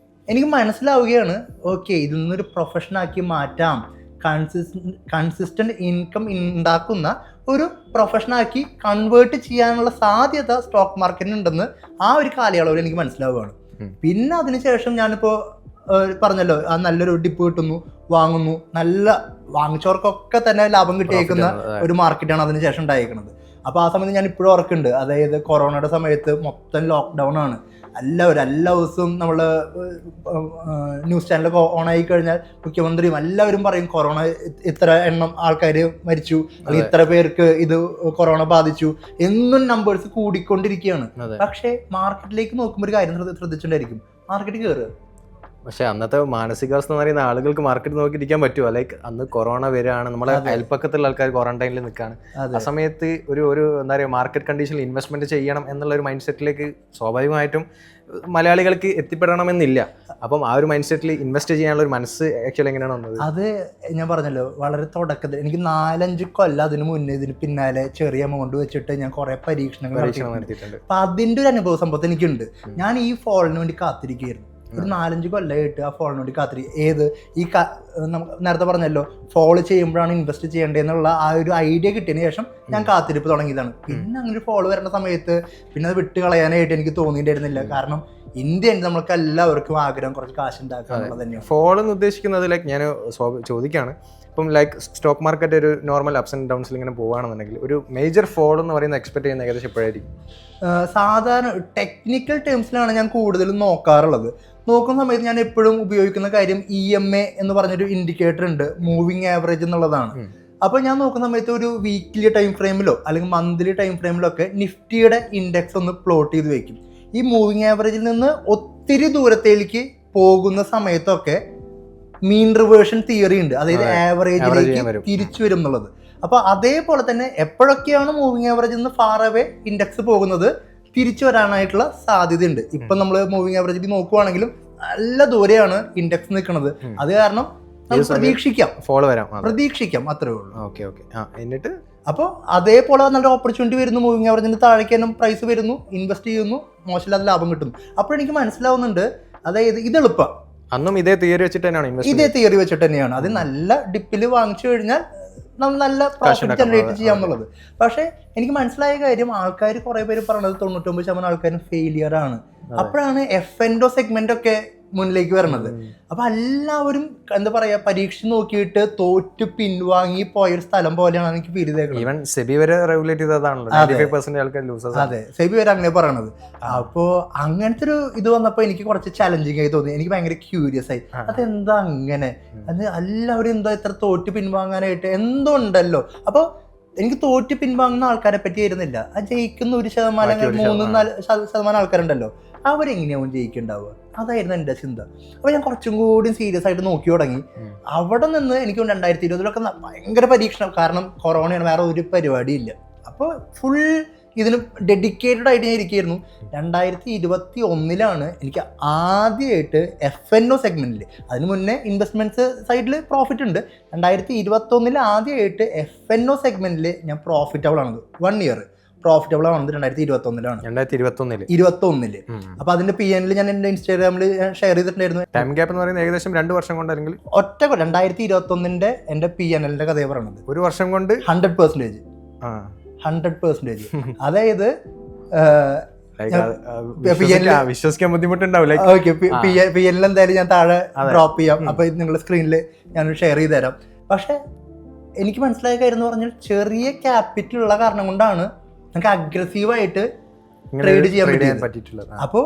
എനിക്ക് മനസ്സിലാവുകയാണ്, ഓക്കെ, ഇതിൽ നിന്നൊരു പ്രൊഫഷനാക്കി മാറ്റാം, കൺസിസ്റ്റന്റ് ഇൻകം ഉണ്ടാക്കുന്ന ഒരു പ്രൊഫഷനാക്കി കൺവേർട്ട് ചെയ്യാനുള്ള സാധ്യത സ്റ്റോക്ക് മാർക്കറ്റിനുണ്ടെന്ന് ആ ഒരു കാലയളവിൽ എനിക്ക് മനസ്സിലാവുകയാണ്. പിന്നെ അതിനുശേഷം ഞാനിപ്പോൾ പറഞ്ഞല്ലോ, ആ നല്ലൊരു ഡിപ്പ് കിട്ടുന്നു, വാങ്ങുന്നു, നല്ല വാങ്ങിച്ചവർക്കൊക്കെ തന്നെ ലാഭം കിട്ടിയേക്കുന്ന ഒരു മാർക്കറ്റാണ് അതിനുശേഷം ഉണ്ടായിരിക്കുന്നത്. അപ്പോൾ ആ സമയത്ത് ഞാൻ ഇപ്പോഴും ഓർക്കുന്നുണ്ട്. അതായത് കൊറോണയുടെ സമയത്ത് മൊത്തം ലോക്ക്ഡൗൺ ആണ്. എല്ലാ ദിവസവും നമ്മൾ ന്യൂസ് ചാനലൊക്കെ ഓണായി കഴിഞ്ഞാൽ മുഖ്യമന്ത്രിയും എല്ലാവരും പറയും കൊറോണ ഇത്ര എണ്ണം ആൾക്കാർ മരിച്ചു, അല്ലെങ്കിൽ ഇത്ര പേർക്ക് ഇത് കൊറോണ ബാധിച്ചു എന്നും നമ്പേഴ്സ് കൂടിക്കൊണ്ടിരിക്കുകയാണ്. പക്ഷേ മാർക്കറ്റിലേക്ക് നോക്കുമ്പോൾ ഒരു കാര്യം ശ്രദ്ധിച്ചിട്ടുണ്ടായിരിക്കും, മാർക്കറ്റ് കയറുക. പക്ഷെ അന്നത്തെ മാനസികാവസ്ഥ എന്ന് പറയുന്ന ആളുകൾക്ക് മാർക്കറ്റ് നോക്കിയിരിക്കാൻ പറ്റുമോ? ലൈക്ക് അന്ന് കൊറോണ വരികയാണ്, നമ്മളെ അയൽപ്പക്കത്തുള്ള ആൾക്കാർ ക്വാറന്റൈനിൽ നിൽക്കുകയാണ്. ആ സമയത്ത് ഒരു എന്താ പറയുക, മാർക്കറ്റ് കണ്ടീഷനിൽ ഇൻവെസ്റ്റ്മെന്റ് ചെയ്യണം എന്നുള്ള ഒരു മൈൻഡ് സെറ്റിലേക്ക് സ്വാഭാവികമായിട്ടും മലയാളികൾക്ക് എത്തിപ്പെടണമെന്നില്ല. അപ്പം ആ ഒരു മൈൻഡ് സെറ്റിൽ ഇൻവെസ്റ്റ് ചെയ്യാനുള്ള ഒരു മനസ്സ് ആക്ച്വലി എങ്ങനെയാണ് വന്നത്? അത് ഞാൻ പറഞ്ഞല്ലോ, വളരെ തുടക്കത്തിൽ എനിക്ക് 4-5 കൊല്ലം അതിന് മുന്നേ ഇതിന് പിന്നാലെ ചെറിയ എമൗണ്ട് വെച്ചിട്ട് ഞാൻ കുറെ പരീക്ഷണങ്ങൾ നടത്തിയിട്ടുണ്ട്. അപ്പൊ അതിന്റെ ഒരു അനുഭവ സമ്പത്ത് എനിക്കുണ്ട്. ഞാൻ ഈ ഫോളിന് വേണ്ടി കാത്തിരിക്കുകയായിരുന്നു. ഒരു 4-5 കൊല്ലമായിട്ട് ആ ഫോളിന് വേണ്ടി ഈ നേരത്തെ പറഞ്ഞല്ലോ, ഫോളോ ചെയ്യുമ്പോഴാണ് ഇൻവെസ്റ്റ് ചെയ്യേണ്ടതെന്നുള്ള ആ ഒരു ഐഡിയ കിട്ടിയതിന് ശേഷം ഞാൻ കാത്തിരിപ്പ് തുടങ്ങിയതാണ്. പിന്നെ അങ്ങനെ ഒരു ഫോളോ വരുന്ന സമയത്ത് പിന്നെ അത് വിട്ട് കളയാനായിട്ട് എനിക്ക് തോന്നിയിട്ടുണ്ടായിരുന്നില്ല. കാരണം ഇന്ത്യ നമ്മൾക്ക് എല്ലാവർക്കും ആഗ്രഹം കുറച്ച് കാശ് ഉണ്ടാക്കുക എന്നുള്ളത് തന്നെയാണ്. ഫോൾ എന്ന് ഉദ്ദേശിക്കുന്നത് ലൈക്ക് ഞാൻ ചോദിക്കുകയാണ്, ഇപ്പം ലൈക്ക് സ്റ്റോക്ക് മാർക്കറ്റ് ഒരു നോർമൽ അപ്സ് ആൻഡ് ഡൗൺസിൽ ഇങ്ങനെ പോകുകയാണെന്നുണ്ടെങ്കിൽ ഒരു മേജർ ഫോൾ എന്ന് പറയുന്നത് എക്സ്പെക്ട് ചെയ്യുന്ന ഏകദേശം എപ്പോഴായിരിക്കും? സാധാരണ ടെക്നിക്കൽ ടേംസിലാണ് ഞാൻ കൂടുതലും നോക്കാറുള്ളത്. നോക്കുന്ന സമയത്ത് ഞാൻ എപ്പോഴും ഉപയോഗിക്കുന്ന കാര്യം EMA എന്ന് പറഞ്ഞൊരു ഇൻഡിക്കേറ്റർ ഉണ്ട്, മൂവിങ് ആവറേജ് എന്നുള്ളതാണ്. അപ്പോൾ ഞാൻ നോക്കുന്ന സമയത്ത് ഒരു വീക്ക്ലി ടൈം ഫ്രെയിമിലോ അല്ലെങ്കിൽ മന്ത്ലി ടൈം ഫ്രെയിമിലോ ഒക്കെ നിഫ്റ്റിയുടെ ഇൻഡെക്സ് ഒന്ന് പ്ലോട്ട് ചെയ്ത് വെക്കും. ഈ മൂവിങ് ആവറേജിൽ നിന്ന് ഒത്തിരി ദൂരത്തേക്ക് പോകുന്ന സമയത്തൊക്കെ മീൻ റിവേർഷൻ തിയറി ഉണ്ട്, അതായത് ആവറേജിലേക്ക് തിരിച്ചു വരും എന്നുള്ളത്. അപ്പൊ അതേപോലെ തന്നെ എപ്പോഴൊക്കെയാണ് മൂവിങ് ആവറേജിൽ നിന്ന് ഫാർ അവേ ഇൻഡെക്സ് പോകുന്നത് തിരിച്ചു വരാനായിട്ടുള്ള സാധ്യതയുണ്ട്. ഇപ്പൊ നമ്മൾ മൂവിങ് ആവറേജിൽ നോക്കുവാണെങ്കിലും നല്ല ദൂരെയാണ് ഇൻഡെക്സ് നിൽക്കുന്നത്. അത് കാരണം പ്രതീക്ഷിക്കാം അത്രേ ഉള്ളൂ. എന്നിട്ട് അപ്പോൾ അതേപോലെ നല്ല ഓപ്പർച്യൂണിറ്റി വരുന്നു, മൂവിങ് ആവറേജിന് താഴേക്ക് തന്നെ പ്രൈസ് വരുന്നു, ഇൻവെസ്റ്റ് ചെയ്യുന്നു, മോശമില്ലാത്ത ലാഭം കിട്ടുന്നു. അപ്പോഴെനിക്ക് മനസ്സിലാവുന്നുണ്ട്, അതായത് ഇത് എളുപ്പം. അന്നും ഇതേ തിയറി വെച്ചിട്ട് തന്നെയാണ് ഇതേ തിയറി വെച്ചിട്ട് തന്നെയാണ്. അത് നല്ല ഡിപ്പിൽ വാങ്ങിച്ചു കഴിഞ്ഞാൽ നമ്മൾ നല്ല പ്രോഫിറ്റ് ജനറേറ്റ് ചെയ്യാന്നുള്ളത്. പക്ഷെ എനിക്ക് മനസ്സിലായ കാര്യം, ആൾക്കാർ കുറെ പേര് പറഞ്ഞത് 99% ആൾക്കാരും ഫെയിലിയർ ആണ്. അപ്പോഴാണ് F&O സെഗ്മെന്റ് ഒക്കെ മുന്നിലേക്ക് വരണത്. അപ്പൊ എല്ലാവരും എന്താ പറയാ, പരീക്ഷ നോക്കിയിട്ട് തോറ്റ് പിൻവാങ്ങി പോയൊരു സ്ഥലം പോലെയാണ് എനിക്ക് ഫീൽ ചെയ്തേക്കുന്നത്. സെബി വരെ റെഗുലേറ്റ് ചെയ്തതാണല്ലോ. അതെ, സെബി വരെ അങ്ങനെ പറയണത്. അപ്പോ അങ്ങനത്തെ ഒരു ഇത് വന്നപ്പോ എനിക്ക് കുറച്ച് ചലഞ്ചിങ് ആയി തോന്നി. എനിക്ക് ഭയങ്കര ക്യൂരിയസ് ആയി, അതെന്താ അങ്ങനെ, അത് എല്ലാവരും എന്താ ഇത്ര തോറ്റ് പിൻവാങ്ങാനായിട്ട് എന്തോ ഉണ്ടല്ലോ. അപ്പൊ എനിക്ക് തോറ്റ് പിൻവാങ്ങുന്ന ആൾക്കാരെ പറ്റി ആയിരുന്നില്ല, ആ ജയിക്കുന്ന 1% 3-4% ആൾക്കാരുണ്ടല്ലോ, അവരെങ്ങനെയാവും ജയിക്കുന്നുണ്ടാവുക, അതായിരുന്നു എൻ്റെ ചിന്ത. അപ്പോൾ ഞാൻ കുറച്ചും കൂടി സീരിയസ് ആയിട്ട് നോക്കി തുടങ്ങി. അവിടെ നിന്ന് എനിക്ക് 2020 ഭയങ്കര പരീക്ഷണം, കാരണം കൊറോണയാണ്, വേറെ ഒരു പരിപാടിയില്ല. അപ്പോൾ ഫുൾ ഇതിന് ഡെഡിക്കേറ്റഡ് ആയിട്ട് ഞാൻ ഇരിക്കുകയായിരുന്നു. 2021 എനിക്ക് ആദ്യമായിട്ട് F&O സെഗ്മെന്റിൽ, അതിന് മുന്നേ ഇൻവെസ്റ്റ്മെന്റ്സ് സൈഡിൽ പ്രോഫിറ്റ് ഉണ്ട്. 2021 ആദ്യമായിട്ട് F&O സെഗ്മെന്റിൽ ഞാൻ പ്രോഫിറ്റബിൾ ആണത്. 1 ഇയർ പ്രോഫിറ്റബിൾ ആണത് 2021. അപ്പൊ അതിന്റെ PNL ഞാൻ എന്റെ ഇൻസ്റ്റാഗ്രാമിൽ ഷെയർ ചെയ്തിട്ടുണ്ടായിരുന്നു. ടൈം ഗ്യാപ്പ് എന്ന് പറയുന്നത് ഏകദേശം 2 വർഷം കൊണ്ട്, അല്ലെങ്കിൽ ഒറ്റ 2021 എന്റെ PNL കഥയെ പറയണത് 1 വർഷം കൊണ്ട് 100%. അതായത് വിശ്വസിക്കാൻ ബുദ്ധിമുട്ടുണ്ടാവില്ല. PNL എന്തായാലും ഞാൻ താഴെ ഡ്രോപ്പ് ചെയ്യാം, അപ്പൊ നിങ്ങളുടെ സ്ക്രീനിൽ ഞാൻ ഷെയർ ചെയ്ത് തരാം. പക്ഷെ എനിക്ക് മനസ്സിലായ കാര്യം എന്ന് പറഞ്ഞാൽ, ചെറിയ ക്യാപിറ്റൽ ഉള്ള കാരണം കൊണ്ടാണ് നമുക്ക് അഗ്രസീവായിട്ട് ട്രേഡ് ചെയ്യാൻ പറ്റിയിട്ടുള്ളത്. അപ്പോൾ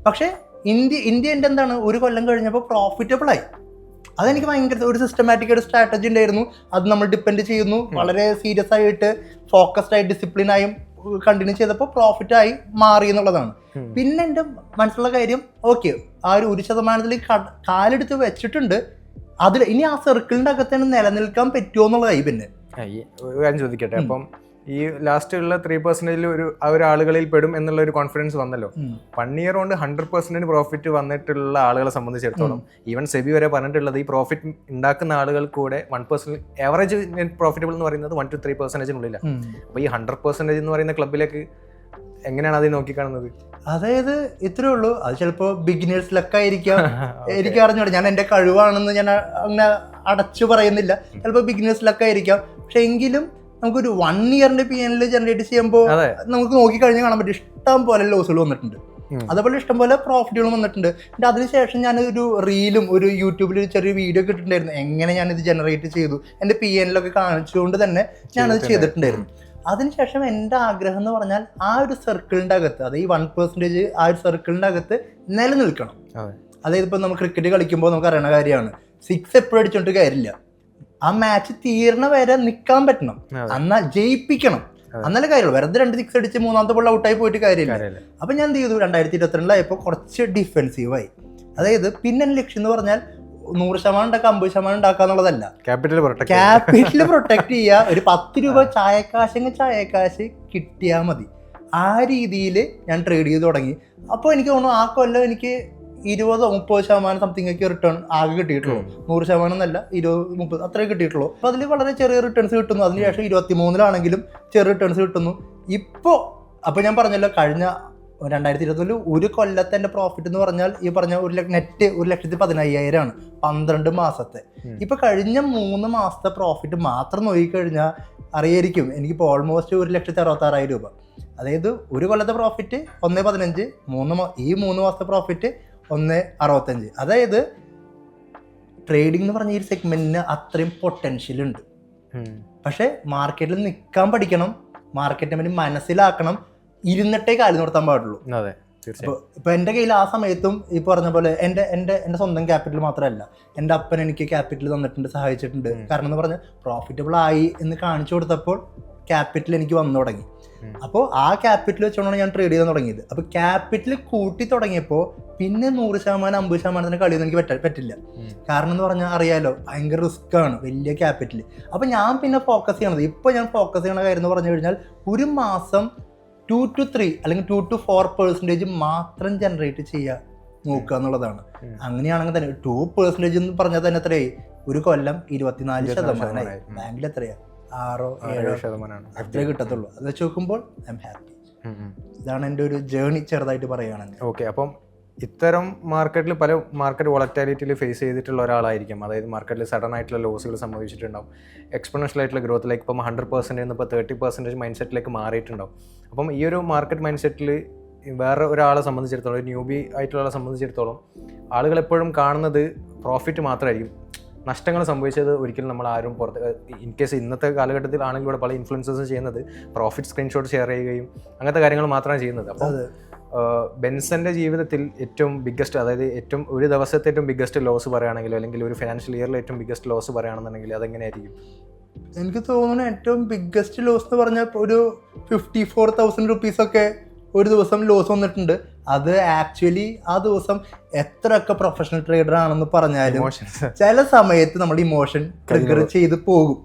പക്ഷെ ഇന്ത്യ എൻ്റെ എന്താണ്, 1 കൊല്ലം കഴിഞ്ഞപ്പോൾ പ്രോഫിറ്റബിൾ ആയി. അതെനിക്ക് ഭയങ്കര ഒരു സിസ്റ്റമാറ്റിക് ഒരു സ്ട്രാറ്റജി ഉണ്ടായിരുന്നു. അത് നമ്മൾ ഡിപ്പെൻഡ് ചെയ്യുന്നു, വളരെ സീരിയസ് ആയിട്ട് ഫോക്കസ്ഡ് ആയി ഡിസിപ്ലിനായും കണ്ടിന്യൂ ചെയ്തപ്പോൾ പ്രോഫിറ്റ് ആയി മാറി എന്നുള്ളതാണ്. പിന്നെ എൻ്റെ മനസ്സിലുള്ള കാര്യം, ഓക്കെ, ആ ഒരു 1% കാലെടുത്ത് വെച്ചിട്ടുണ്ട്, അതിൽ ഇനി ആ സർക്കിളിന്റെ അകത്ത് തന്നെ നിലനിൽക്കാൻ പറ്റുമോ എന്നുള്ളതായി. പിന്നെ ഞാൻ ചോദിക്കട്ടെ, അപ്പം ഈ ലാസ്റ്റ് ഉള്ള 3% ഒരു ആളുകളിൽ പെടും എന്നുള്ള ഒരു കോൺഫിഡൻസ് വന്നല്ലോ. 1 ഇയർ കൊണ്ട് 100% പ്രോഫിറ്റ് വന്നിട്ടുള്ള ആളുകളെ സംബന്ധിച്ചിടത്തോളം, ഈവൻ സെബി വരെ പറഞ്ഞിട്ടുള്ളത് ഈ പ്രോഫിറ്റ് ഉണ്ടാക്കുന്ന ആളുകൾ കൂടെ 1% ആവറേജ് പ്രോഫിറ്റബിൾ എന്ന് പറയുന്നത് 1 to 3% അപ്പൊ ഈ 100% എന്ന് പറയുന്ന ക്ലബിലേക്ക് എങ്ങനെയാണ് അത് നോക്കിക്കാണുന്നത്? അതായത് ഇത്രേ ഉള്ളൂ, അത് ചിലപ്പോൾ ബിഗിനേഴ്സിലൊക്കെ ആയിരിക്കാം, എനിക്ക് അറിഞ്ഞൂടെ, ഞാൻ എൻ്റെ കഴിവാണെന്ന് ഞാൻ അങ്ങനെ അടച്ചു പറയുന്നില്ല, ചിലപ്പോൾ ബിഗിനേഴ്സിലൊക്കെ ആയിരിക്കാം. പക്ഷെ എങ്കിലും നമുക്കൊരു 1 ഇയറിന്റെ PNL ജനറേറ്റ് ചെയ്യുമ്പോൾ നമുക്ക് നോക്കിക്കഴിഞ്ഞാൽ കാണാൻ പറ്റും ഇഷ്ടം പോലെ ലോസുകൾ വന്നിട്ടുണ്ട്, അതേപോലെ ഇഷ്ടം പോലെ പ്രോഫിറ്റുകളും വന്നിട്ടുണ്ട്. പിന്നെ അതിനുശേഷം ഞാൻ ഒരു റീലും ഒരു യൂട്യൂബിൽ ഒരു ചെറിയ വീഡിയോ ഒക്കെ ഇട്ടിട്ടുണ്ടായിരുന്നു, എങ്ങനെ ഞാനിത് ജനറേറ്റ് ചെയ്തു, എൻ്റെ PNL ഒക്കെ കാണിച്ചുകൊണ്ട് തന്നെ ഞാനത് ചെയ്തിട്ടുണ്ടായിരുന്നു. അതിനുശേഷം എൻ്റെ ആഗ്രഹം എന്ന് പറഞ്ഞാൽ ആ ഒരു സർക്കിളിൻ്റെ അകത്ത്, അതായത് ഈ 1% ആ ഒരു സർക്കിളിൻ്റെ അകത്ത് നിലനിൽക്കണം. അതായത് ഇപ്പോൾ നമ്മൾ ക്രിക്കറ്റ് കളിക്കുമ്പോൾ നമുക്ക് അറിയണ കാര്യമാണ്, 6 എപ്പോഴും അടിച്ചോണ്ട് കാര്യമില്ല, ആ മാച്ച് തീർന്ന വരെ നിൽക്കാൻ പറ്റണം, എന്നാൽ ജയിപ്പിക്കണം, എന്നാലേ കാര്യമുള്ളൂ. വെറുതെ 2 6 അടിച്ച് 3ാമത്തെ ബോൾ ഔട്ടായി പോയിട്ട് കാര്യമില്ല. അപ്പൊ ഞാൻ എന്ത് ചെയ്തു, 2022 കുറച്ച് ഡിഫെൻസീവായി. അതായത് പിന്നെ എൻ്റെ ലക്ഷ്യം എന്ന് പറഞ്ഞാൽ 100% ഉണ്ടാക്കുക 50% ഉണ്ടാക്കുക എന്നുള്ളതല്ല, ക്യാപിറ്റൽ പ്രൊട്ടക്ട് ചെയ്യുക. ഒരു 10 രൂപ ചായക്കാശ് കിട്ടിയാൽ മതി, ആ രീതിയിൽ ഞാൻ ട്രേഡ് ചെയ്ത് തുടങ്ങി. അപ്പോൾ എനിക്ക് തോന്നുന്നു ആ കൊല്ലം എനിക്ക് 20-30% സംതിങ് ഒക്കെ റിട്ടേൺ ആകെ കിട്ടിയിട്ടുള്ളൂ. 100% എന്നല്ല, 20-30 അത്രേ കിട്ടിയിട്ടുള്ളൂ. അപ്പോൾ അതിൽ വളരെ ചെറിയ റിട്ടേൺസ് കിട്ടുന്നു. അതിനുശേഷം 23-ലാണെങ്കിലും ചെറിയ റിട്ടേൺസ് കിട്ടുന്നു. ഇപ്പോൾ അപ്പോൾ ഞാൻ പറഞ്ഞല്ലോ, കഴിഞ്ഞ 2020 1 കൊല്ലത്തെ എൻ്റെ പ്രോഫിറ്റ് എന്ന് പറഞ്ഞാൽ ഈ പറഞ്ഞ നെറ്റ് 1,15,000 12 മാസത്തെ. ഇപ്പൊ കഴിഞ്ഞ 3 മാസത്തെ പ്രോഫിറ്റ് മാത്രം നോക്കിക്കഴിഞ്ഞാൽ അറിയായിരിക്കും, എനിക്കിപ്പോൾ ഓൾമോസ്റ്റ് 1,66,000 രൂപ. അതായത് ഒരു കൊല്ലത്തെ പ്രോഫിറ്റ് 1.15, ഈ 3 മാസത്തെ പ്രോഫിറ്റ് 1.65. അതായത് ട്രേഡിംഗ് എന്ന് പറഞ്ഞ ഈ സെഗ്മെന്റിന് അത്രയും പൊട്ടൻഷ്യൽ ഉണ്ട്. പക്ഷെ മാർക്കറ്റിൽ നിൽക്കാൻ പഠിക്കണം, മാർക്കറ്റിനെ പറ്റി മനസ്സിലാക്കണം, ഇരുന്നിട്ടേ കാലം നിർത്താൻ പാടുള്ളൂ. ഇപ്പൊ എൻ്റെ കയ്യിൽ ആ സമയത്തും ഈ പറഞ്ഞ പോലെ എൻ്റെ സ്വന്തം ക്യാപിറ്റൽ മാത്രമല്ല, എൻ്റെ അപ്പൻ എനിക്ക് ക്യാപിറ്റൽ തന്നിട്ടുണ്ട്, സഹായിച്ചിട്ടുണ്ട്. കാരണം എന്ന് പറഞ്ഞാൽ പ്രോഫിറ്റബിൾ ആയി എന്ന് കാണിച്ചു കൊടുത്തപ്പോൾ ക്യാപിറ്റൽ എനിക്ക് വന്നു തുടങ്ങി. അപ്പോൾ ആ ക്യാപിറ്റൽ വെച്ചുകൊണ്ടാണ് ഞാൻ ട്രേഡ് ചെയ്യാൻ തുടങ്ങിയത്. അപ്പോൾ ക്യാപിറ്റൽ കൂട്ടി തുടങ്ങിയപ്പോൾ പിന്നെ 100%, 50% കളിയൊന്നും എനിക്ക് പറ്റില്ല. കാരണം എന്ന് പറഞ്ഞാൽ അറിയാലോ, ഭയങ്കര റിസ്ക് ആണ്, വലിയ ക്യാപിറ്റൽ. അപ്പോൾ ഞാൻ പിന്നെ ഫോക്കസ് ചെയ്യണത്, ഇപ്പോൾ ഞാൻ ഫോക്കസ് ചെയ്യണ കാര്യം എന്ന് പറഞ്ഞു കഴിഞ്ഞാൽ ഒരു മാസം 2 to 3 അല്ലെങ്കിൽ 2 to 4% മാത്രം ജനറേറ്റ് ചെയ്യുക നോക്കുക എന്നുള്ളതാണ്. അങ്ങനെയാണെങ്കിൽ തന്നെ 2% എന്ന് പറഞ്ഞാൽ തന്നെ എത്രയായി? ഒരു കൊല്ലം 24%. ബാങ്കിൽ എത്രയാ? 6-7% അത്രേ കിട്ടത്തുള്ളൂ. അത് വെച്ച് നോക്കുമ്പോൾ ഐ എം ഹാപ്പി. ഇതാണ് എൻ്റെ ഒരു ജേർണി ചെറുതായിട്ട് പറയുകയാണെങ്കിൽ. ഓക്കെ, അപ്പം ഇത്തരം മാർക്കറ്റിൽ പല മാർക്കറ്റ് വോളറ്റാലിറ്റിയിൽ ഫേസ് ചെയ്തിട്ടുള്ള ഒരാളായിരിക്കും. അതായത് മാർക്കറ്റിൽ സഡൻ ആയിട്ടുള്ള ലോസുകൾ സംഭവിച്ചിട്ടുണ്ടാവും, എക്സ്പോണൻഷ്യൽ ആയിട്ടുള്ള ഗ്രോത്തിലേക്ക് ഇപ്പം 100% ഇപ്പോൾ 30% മൈൻഡ് സെറ്റിലേക്ക് മാറിയിട്ടുണ്ടാവും. അപ്പം ഈ ഒരു മാർക്കറ്റ് മൈൻഡ് സെറ്റിൽ വേറെ ഒരാളെ സംബന്ധിച്ചിടത്തോളം, ഒരു ന്യൂബി ആയിട്ടുള്ള ആളെ സംബന്ധിച്ചിടത്തോളം ആളുകൾ എപ്പോഴും കാണുന്നത് പ്രോഫിറ്റ് മാത്രമായിരിക്കും. നഷ്ടങ്ങൾ സംഭവിച്ചത് ഒരിക്കലും നമ്മൾ ആരും ഇൻ കേസ് ഇന്നത്തെ കാലഘട്ടത്തിൽ ആണെങ്കിൽ ഇവിടെ പല ഇൻഫ്ലുവൻസേഴ്സും ചെയ്യുന്നത് പ്രോഫിറ്റ് സ്ക്രീൻഷോട്ട് ഷെയർ ചെയ്യുകയും അങ്ങനത്തെ കാര്യങ്ങൾ മാത്രമാണ് ചെയ്യുന്നത്. അപ്പോൾ ബെൻസന്റെ ജീവിതത്തിൽ ഏറ്റവും ബിഗ്ഗസ്റ്റ്, അതായത് ഒരു ദിവസത്തെ ഏറ്റവും ബിഗ്ഗസ്റ്റ് ലോസ് പറയുകയാണെങ്കിലോ അല്ലെങ്കിൽ ഒരു ഫിനാൻഷ്യൽ ഇയറിലെ ഏറ്റവും ബിഗ്ഗസ്റ്റ് ലോസ് പറയുകയാണെന്നുണ്ടെങ്കിൽ അതെങ്ങനെയായിരിക്കും? എനിക്ക് തോന്നുന്നു ഏറ്റവും ബിഗ്ഗസ്റ്റ് ലോസ് എന്ന് പറഞ്ഞാൽ ഒരു 54,000 റുപ്പീസൊക്കെ ഒരു ദിവസം ലോസ് വന്നിട്ടുണ്ട്. അത് ആക്ച്വലി ആ ദിവസം എത്രയൊക്കെ പ്രൊഫഷണൽ ട്രേഡർ ആണെന്ന് പറഞ്ഞാലും ചില സമയത്ത് നമ്മുടെ ഇമോഷൻ ട്രിഗർ ചെയ്ത് പോകും.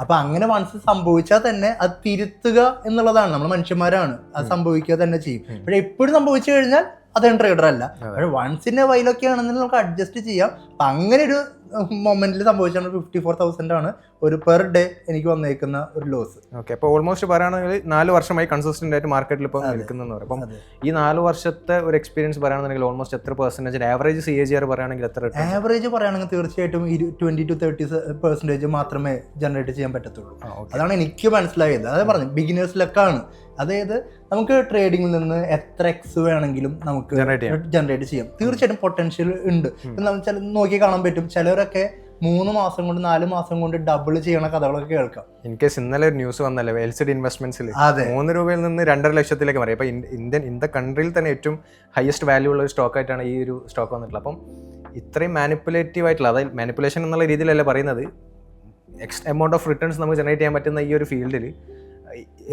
അപ്പൊ അങ്ങനെ മനസ്സിൽ സംഭവിച്ചാൽ തന്നെ അത് തിരുത്തുക എന്നുള്ളതാണ്. നമ്മൾ മനുഷ്യന്മാരാണ്, അത് സംഭവിക്കുക തന്നെ ചെയ്യും. പക്ഷെ എപ്പോഴും സംഭവിച്ചു കഴിഞ്ഞാൽ അതാണ് ട്രേഡർ അല്ല. പക്ഷെ വൺസിന്റെ വൈലൊക്കെ ആണെന്നുണ്ടെങ്കിൽ നമുക്ക് അഡ്ജസ്റ്റ് ചെയ്യാം. അപ്പൊ അങ്ങനെ ഒരു മൊമെന്റിൽ സംഭവിച്ചാണ് 54,000 ആണ് ഒരു പെർ ഡേ എനിക്ക് വന്നേക്കുന്ന ഒരു ലോസ്. ഓക്കെ, അപ്പോൾ ഓൾമോസ്റ്റ് പറയുകയാണെങ്കിൽ 4 വർഷമായി കൺസിസ്റ്റന്റ് ആയിട്ട് മാർക്കറ്റിൽ ഇപ്പോൾ നിൽക്കുന്നതെന്ന് പറയും. അപ്പം ഈ 4 വർഷത്തെ ഒരു എക്സ്പീരിയൻസ് പറയുകയാണെന്നുണ്ടെങ്കിൽ ഓൾമോസ്റ്റ് എത്ര പെർസെന്റേജ് ആവറേജ് CAGR പറയുകയാണെങ്കിൽ എത്ര? ആവറേജ് പറയുകയാണെങ്കിൽ തീർച്ചയായിട്ടും 20 to 30% മാത്രമേ ജനറേറ്റ് ചെയ്യാൻ പറ്റത്തുള്ളൂ. അതാണ് എനിക്ക് മനസ്സിലായത്. അതായത് പറഞ്ഞു ബിഗിനേഴ്സിലൊക്കെയാണ്. അതായത് നമുക്ക് ട്രേഡിങ്ങിൽ നിന്ന് എത്ര എക്സ് വേണമെങ്കിലും നമുക്ക് ജനറേറ്റ് ചെയ്യാം. തീർച്ചയായിട്ടും പൊട്ടൻഷ്യൽ ഉണ്ട്. ചില നോക്കി കാണാൻ പറ്റും. ചിലവരൊക്കെ 3 മാസം കൊണ്ട് 4 മാസം കൊണ്ട് ഡബിൾ ചെയ്യണ കഥകളൊക്കെ കേൾക്കാം. ഇൻകേസ് ഇന്നലെ ഒരു ന്യൂസ് വന്നല്ലേ, LCD ഇൻവെസ്റ്റ്മെന്റ്സിൽ 3 രൂപയിൽ നിന്ന് 2.5 ലക്ഷത്തിലേക്ക് മാറി. അപ്പോൾ ഇന്ത്യ കൺട്രിയിൽ തന്നെ ഏറ്റവും ഹയസ്റ്റ് വാല്യൂ ഉള്ള ഒരു സ്റ്റോക്ക് ആയിട്ടാണ് ഈ ഒരു സ്റ്റോക്ക് വന്നിട്ടുള്ളത്. അപ്പം ഇത്രയും മാനിപ്പുലേറ്റീവ് ആയിട്ടുള്ള, അതായത് മാനിപ്പുലേഷൻ എന്നുള്ള രീതിയിലല്ല പറയുന്നത്, എമൗണ്ട് ഓഫ് റിട്ടേൺസ് നമുക്ക് ജനറേറ്റ് ചെയ്യാൻ പറ്റുന്ന ഈ ഒരു ഫീൽഡിൽ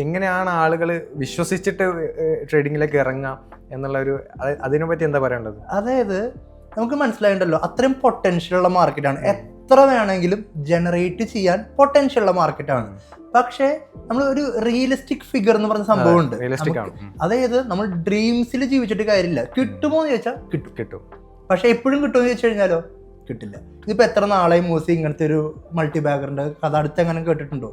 എങ്ങനെയാണ് ആളുകൾ വിശ്വസിച്ചിട്ട് ട്രേഡിങ്ങിലേക്ക് ഇറങ്ങാം എന്നുള്ള ഒരു, അതിനെപ്പറ്റി എന്താ പറയേണ്ടത്? അതായത് നമുക്ക് മനസ്സിലായിട്ടുണ്ടല്ലോ, അത്രയും പൊട്ടൻഷ്യൽ ഉള്ള മാർക്കറ്റാണ്. എത്ര വേണമെങ്കിലും ജനറേറ്റ് ചെയ്യാൻ പൊട്ടൻഷ്യൽ ഉള്ള മാർക്കറ്റാണ്. പക്ഷേ നമ്മൾ ഒരു റിയലിസ്റ്റിക് ഫിഗർ എന്ന് പറഞ്ഞ സംഭവം ഉണ്ട്. അതായത് നമ്മൾ ഡ്രീംസിൽ ജീവിച്ചിട്ട് കാര്യമില്ല. കിട്ടുമോ എന്ന് ചോദിച്ചാൽ കിട്ടും. പക്ഷെ എപ്പോഴും കിട്ടുമെന്ന് ചോദിച്ചു കഴിഞ്ഞാലോ കിട്ടില്ല. ഇതിപ്പോ എത്ര നാളായി മൂസി ഇങ്ങനത്തെ ഒരു മൾട്ടി ബാഗറിന്റെ കഥ അടുത്ത് എങ്ങനെ കേട്ടിട്ടുണ്ടോ?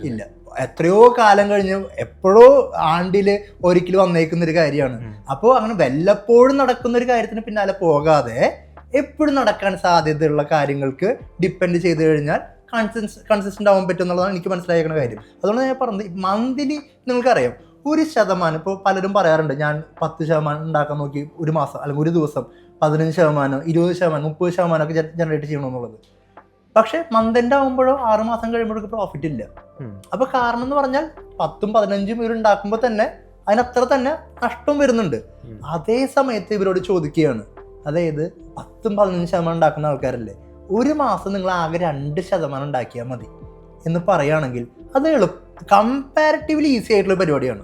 ഇല്ല. എത്രയോ കാലം കഴിഞ്ഞ് എപ്പോഴോ ആണ്ടില് ഒരിക്കലും വന്നേക്കുന്ന ഒരു കാര്യമാണ്. അപ്പോൾ അങ്ങനെ വല്ലപ്പോഴും നടക്കുന്ന ഒരു കാര്യത്തിന് പിന്നാലെ പോകാതെ എപ്പോഴും നടക്കാൻ സാധ്യതയുള്ള കാര്യങ്ങൾക്ക് ഡിപ്പെൻഡ് ചെയ്ത് കഴിഞ്ഞാൽ കൺസിസ്റ്റന്റ് ആവാൻ പറ്റും എന്നുള്ളതാണ് എനിക്ക് മനസ്സിലാക്കുന്ന കാര്യം. അതുകൊണ്ട് ഞാൻ പറഞ്ഞത്, മന്ത്ലി നിങ്ങൾക്കറിയാം 1% ഇപ്പോൾ പലരും പറയാറുണ്ട്, ഞാൻ 10% ഉണ്ടാക്കാൻ നോക്കി ഒരു മാസം അല്ലെങ്കിൽ ഒരു ദിവസം 15%, 20%, 30% ഒക്കെ ജനറേറ്റ് ചെയ്യണമെന്നുള്ളത്. പക്ഷെ മന്ത് ആകുമ്പോഴോ 6 മാസം കഴിയുമ്പോഴൊക്കെ പ്രോഫിറ്റ് ഇല്ല. അപ്പൊ കാരണം എന്ന് പറഞ്ഞാൽ 10-15 ഇവർ ഉണ്ടാക്കുമ്പോൾ തന്നെ അതിനത്ര തന്നെ നഷ്ടം വരുന്നുണ്ട്. അതേ സമയത്ത് ഇവരോട് ചോദിക്കുകയാണ്, അതായത് 10-15% ഉണ്ടാക്കുന്ന ആൾക്കാരല്ലേ, ഒരു മാസം നിങ്ങൾ ആകെ 2% ഉണ്ടാക്കിയാൽ മതി എന്ന് പറയുകയാണെങ്കിൽ അത് കമ്പാരിറ്റീവ്ലി ഈസി ആയിട്ടുള്ള പരിപാടിയാണ്.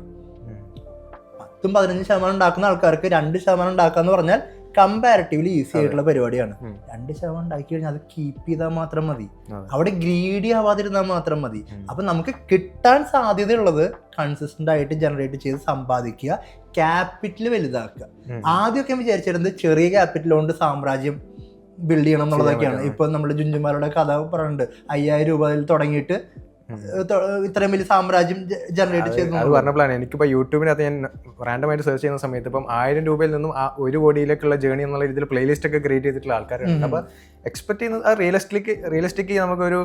10-15% ഉണ്ടാക്കുന്ന ആൾക്കാർക്ക് 2% ഉണ്ടാക്കുക എന്ന് പറഞ്ഞാൽ കമ്പാരിറ്റീവ്ലി ഈസി ആയിട്ടുള്ള പരിപാടിയാണ്. 2% ഉണ്ടാക്കി കഴിഞ്ഞാൽ അത് കീപ്പ് ചെയ്താൽ മാത്രം മതി, അവിടെ ഗ്രീഡി ആവാതിരുന്നാൽ മാത്രം മതി. അപ്പൊ നമുക്ക് കിട്ടാൻ സാധ്യതയുള്ളത് കൺസിസ്റ്റന്റ് ആയിട്ട് ജനറേറ്റ് ചെയ്ത് സമ്പാദിക്കുക, ക്യാപിറ്റൽ വലുതാക്കുക. ആദ്യമൊക്കെ വിചാരിച്ചിരുന്നത് ചെറിയ ക്യാപിറ്റൽ കൊണ്ട് സാമ്രാജ്യം ബിൽഡ് ചെയ്യണം എന്നുള്ളതൊക്കെയാണ്. ഇപ്പൊ നമ്മുടെ ജുഞ്ചുമാരുടെ കഥ പറയുന്നുണ്ട്, 5,000 രൂപയിൽ തുടങ്ങിയിട്ട് ഇത്രയും വലിയ സാമ്രാജ്യം ജനറേറ്റ് ചെയ്തു. അത് പറഞ്ഞപ്പോഴാണ് എനിക്കിപ്പോൾ യൂട്യൂബിനകത്ത് ഞാൻ റാൻഡമായിട്ട് സെർച്ച് ചെയ്യുന്ന സമയത്ത് ഇപ്പം 1000 രൂപയിൽ നിന്നും ആ 1 കോടിയിലേക്കുള്ള ജേണി എന്നുള്ള രീതിയിൽ പ്ലേലിസ്റ്റ് ഒക്കെ ക്രിയേറ്റ് ചെയ്തിട്ടുള്ള ആൾക്കാരുണ്ട്. അപ്പോൾ എക്സ്പെക്ട് ചെയ്യുന്നത് ആ റിയലിസ്റ്റിക് നമുക്കൊരു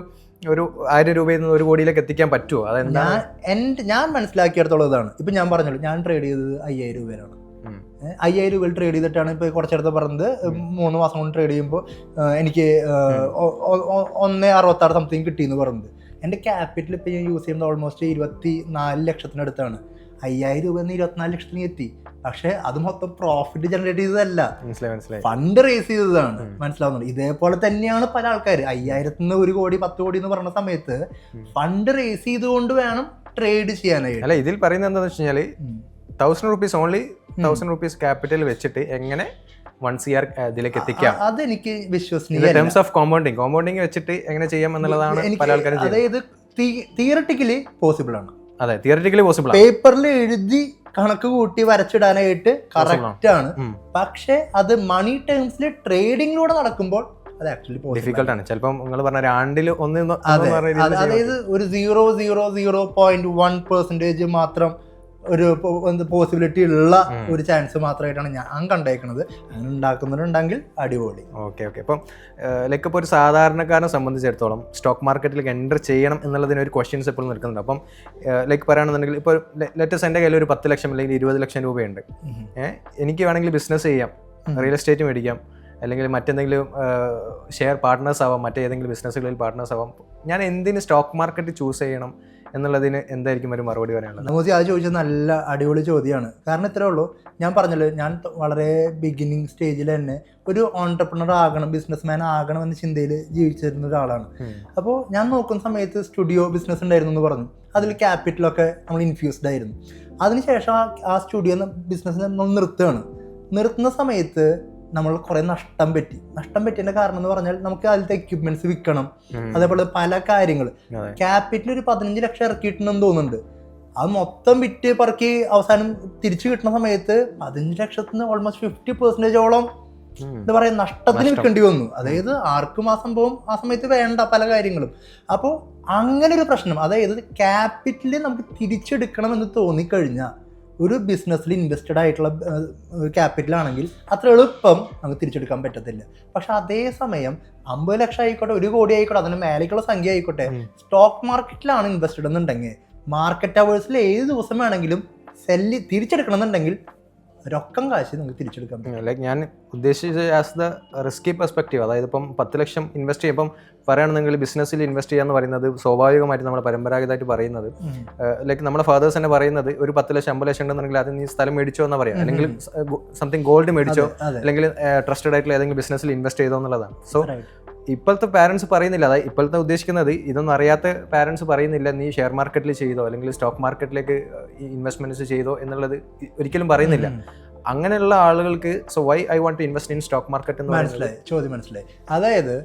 1000 രൂപയിൽ നിന്ന് 1 കോടിയിലേക്ക് എത്തിക്കാൻ പറ്റുമോ? അതെന്താ ഞാൻ മനസ്സിലാക്കിയിടത്തോളം ഇതാണ്. ഇപ്പം ഞാൻ പറഞ്ഞല്ലോ, ഞാൻ ട്രേഡ് ചെയ്തത് 5000 രൂപയിലാണ്. 5000 രൂപയിൽ ട്രേഡ് ചെയ്തിട്ടാണ് ഇപ്പോൾ കുറച്ചെടുത്ത് പറഞ്ഞത് 3 മാസം കൊണ്ട് ട്രേഡ് ചെയ്യുമ്പോൾ എനിക്ക് 1.66 സംതിങ് കിട്ടിയെന്ന് പറഞ്ഞത്. എൻ്റെ ക്യാപിറ്റൽ ഇപ്പോൾ ഞാൻ യൂസ് ചെയ്യുന്നത് ഓൾമോസ്റ്റ് 24 ലക്ഷത്തിനടുത്താണ്. 5000 രൂപ 24 ലക്ഷത്തിന് എത്തി. പക്ഷെ അത് മൊത്തം പ്രോഫിറ്റ് ജനറേറ്റ് ചെയ്തതല്ല, ഫണ്ട് റേസ് ചെയ്തതാണ്. മനസ്സിലാവുന്നുണ്ട്. ഇതേപോലെ തന്നെയാണ് പല ആൾക്കാർ 5000 1 കോടി 10 കോടി എന്ന് പറഞ്ഞ സമയത്ത് ഫണ്ട് റേസ് ചെയ്തുകൊണ്ട് വേണം ട്രേഡ് ചെയ്യാനായിട്ട്. അല്ല, ഇതിൽ പറയുന്നത് എന്താണെന്ന് വെച്ച് കഴിഞ്ഞാൽ 1000 rupees ഓൺലി 1000 rupees ക്യാപിറ്റൽ വെച്ചിട്ട് എങ്ങനെ 1 CR ഇതിലേക്ക് എത്തിക്കാം, അതെനിക്ക് വിശ്വസനീയ ടേംസ് ഓഫ് കോമ്പൗണ്ടിങ് വെച്ചിട്ട് എങ്ങനെ ചെയ്യാം എന്നുള്ളതാണ് പല ആൾക്കാരും. അതായത് തിയററ്റിക്കലി പോസിബിൾ ആണ്. അതെ, തിയററ്റിക്കലി പോസിബിൾ ആണ്. പേപ്പറിൽ എഴുതി കണക്ക് കൂട്ടി വരച്ചിടാനായിട്ട് കറക്റ്റ് ആണ്. പക്ഷെ അത് മണി ടേംസിൽ ട്രേഡിങ്ങിലൂടെ നടക്കുമ്പോൾ അത് ആക്ച്വലി ഡിഫിക്കൽട്ട് ആണ്. ചിലപ്പോൾ നിങ്ങൾ പറഞ്ഞ 2 അതായത് ഒരു 0.01% മാത്രം ഒരു പോസിബിലിറ്റി ഉള്ള ഒരു ചാൻസ് മാത്രമായിട്ടാണ് ഞാൻ കണ്ടേക്കുന്നത്. അങ്ങനെ ഉണ്ടാക്കുന്നുണ്ടെങ്കിൽ അടിപൊളി. ഓക്കെ. അപ്പം ലൈക്ക് ഇപ്പോൾ ഒരു സാധാരണക്കാരനെ സംബന്ധിച്ചിടത്തോളം സ്റ്റോക്ക് മാർക്കറ്റിലേക്ക് എൻ്റർ ചെയ്യണം എന്നുള്ളതിന് ഒരു ക്വസ്റ്റ്യൻസ് എപ്പോഴും നിൽക്കുന്നുണ്ട്. അപ്പം ലൈക്ക് പറയുകയാണെന്നുണ്ടെങ്കിൽ ഇപ്പോൾ ലെറ്റസ് എൻ്റെ കയ്യിൽ ഒരു 10 ലക്ഷം അല്ലെങ്കിൽ 20 ലക്ഷം രൂപയുണ്ട്. എനിക്ക് വേണമെങ്കിൽ ബിസിനസ് ചെയ്യാം, റിയൽ എസ്റ്റേറ്റ് മേടിക്കാം, അല്ലെങ്കിൽ മറ്റെന്തെങ്കിലും ഷെയർ പാർട്ട്നേഴ്സ് ആവാം, മറ്റേതെങ്കിലും ബിസിനസ്സുകളിൽ പാർട്ട്നേഴ്സ് ആവാം. ഞാൻ എന്തിന് സ്റ്റോക്ക് മാർക്കറ്റ് ചൂസ് ചെയ്യണം എന്നുള്ളതിന് എന്തായിരിക്കും ഒരു മറുപടി പറയാനുള്ളത്? മോദി അത് ചോദിച്ചത് നല്ല അടിപൊളി ചോദ്യമാണ്. കാരണം ഇത്രേ ഉള്ളൂ, ഞാൻ പറഞ്ഞല്ലോ, ഞാൻ വളരെ ബിഗിനിങ് സ്റ്റേജിൽ തന്നെ ഒരു ഓൺടർപ്രണർ ആകണം, ബിസിനസ് മാൻ ആകണം എന്ന ചിന്തയിൽ ജീവിച്ചിരുന്ന ഒരാളാണ്. അപ്പോൾ ഞാൻ നോക്കുന്ന സമയത്ത് സ്റ്റുഡിയോ ബിസിനസ് ഉണ്ടായിരുന്നു എന്ന് പറഞ്ഞു. അതിൽ ക്യാപിറ്റലൊക്കെ നമ്മൾ ഇൻഫ്യൂസ്ഡ് ആയിരുന്നു. അതിനുശേഷം ആ സ്റ്റുഡിയോ ബിസിനസ്സിനെ നമ്മൾ നിർത്തുന്ന സമയത്ത് നമ്മൾ കുറെ നഷ്ടം പറ്റിയതിന്റെ കാരണം എന്ന് പറഞ്ഞാൽ നമുക്ക് അതിലത്തെ എക്യുപ്മെന്റ്സ് വിൽക്കണം, അതേപോലെ പല കാര്യങ്ങൾ. ക്യാപിറ്റൽ ഒരു 15 ലക്ഷം ഇറക്കിയിട്ടുണ്ടെന്ന് തോന്നുന്നുണ്ട്. അത് മൊത്തം വിറ്റ് പറക്കി അവസാനം തിരിച്ചു കിട്ടുന്ന സമയത്ത് 15 ലക്ഷത്തിന് ഓൾമോസ്റ്റ് 50% എന്താ പറയാ നഷ്ടത്തിന് വിൽക്കേണ്ടി വന്നു. അതായത് ആർക്കും ആ സംഭവം ആ സമയത്ത് വേണ്ട പല കാര്യങ്ങളും. അപ്പോൾ അങ്ങനെ ഒരു പ്രശ്നം, അതായത് ക്യാപിറ്റൽ നമുക്ക് തിരിച്ചെടുക്കണം എന്ന് തോന്നിക്കഴിഞ്ഞാൽ ഒരു ബിസിനസ്സിൽ ഇൻവെസ്റ്റഡ് ആയിട്ടുള്ള ക്യാപിറ്റൽ ആണെങ്കിൽ അത്ര എളുപ്പം നമുക്ക് തിരിച്ചെടുക്കാൻ പറ്റത്തില്ല. പക്ഷെ അതേസമയം 50 ലക്ഷം ആയിക്കോട്ടെ, 1 കോടി ആയിക്കോട്ടെ, അതിന് മേലേക്കുള്ള സംഖ്യ ആയിക്കോട്ടെ, സ്റ്റോക്ക് മാർക്കറ്റിലാണ് ഇൻവെസ്റ്റഡ് എന്നുണ്ടെങ്കിൽ മാർക്കറ്റ് അവേഴ്സിൽ ഏത് ദിവസം വേണമെങ്കിലും തിരിച്ചെടുക്കണം എന്നുണ്ടെങ്കിൽ രൊക്കം കാശ് നമുക്ക് തിരിച്ചെടുക്കാൻ പറ്റും. ലൈക്ക് ഞാൻ ഉദ്ദേശിച്ചത് ആസ് ദ റിസ്കി പെർസ്പെക്റ്റീവ്. അതായത് ഇപ്പം 10 ലക്ഷം ഇൻവെസ്റ്റ് ചെയ്യുമ്പം പറയുകയാണെന്നെങ്കിൽ ബിസിനസ്സിൽ ഇൻവെസ്റ്റ് ചെയ്യുക എന്ന് പറയുന്നത് സ്വാഭാവികമായിട്ട് നമ്മൾ പരമ്പരാഗതമായിട്ട് പറയുന്നത്, ലൈക്ക് നമ്മുടെ ഫാദേഴ്സ് തന്നെ പറയുന്നത് ഒരു 10 ലക്ഷം 50 ലക്ഷം ഉണ്ടെന്നുണ്ടെങ്കിൽ അത് നീ സ്ഥലം മേടിച്ചോ എന്ന് പറയാം, അല്ലെങ്കിൽ സംതിങ് ഗോൾഡ് മേടിച്ചോ, അല്ലെങ്കിൽ ട്രസ്റ്റഡ് ആയിട്ടുള്ള ഏതെങ്കിലും ബിസിനസ്സിൽ ഇൻവെസ്റ്റ് ചെയ്തോ എന്നുള്ളതാണ്. സോ ഇപ്പോഴത്തെ പാരൻസ് പറയുന്നില്ല, അതായത് ഇപ്പോഴത്തെ ഉദ്ദേശിക്കുന്നത് ഇതൊന്നും അറിയാത്ത പാരൻസ് പറയുന്നില്ല നീ ഷെയർ മാർക്കറ്റിൽ ചെയ്തോ അല്ലെങ്കിൽ സ്റ്റോക്ക് മാർക്കറ്റിലേക്ക് ഇൻവെസ്റ്റ്മെന്റ്സ് ചെയ്തോ എന്നുള്ളത് ഒരിക്കലും പറയുന്നില്ല. അങ്ങനെയുള്ള ആളുകൾക്ക് so why I want to invest in stock market എന്ന് മനസ്സിലായി, ചോദ്യം മനസ്സിലായി. അതായത്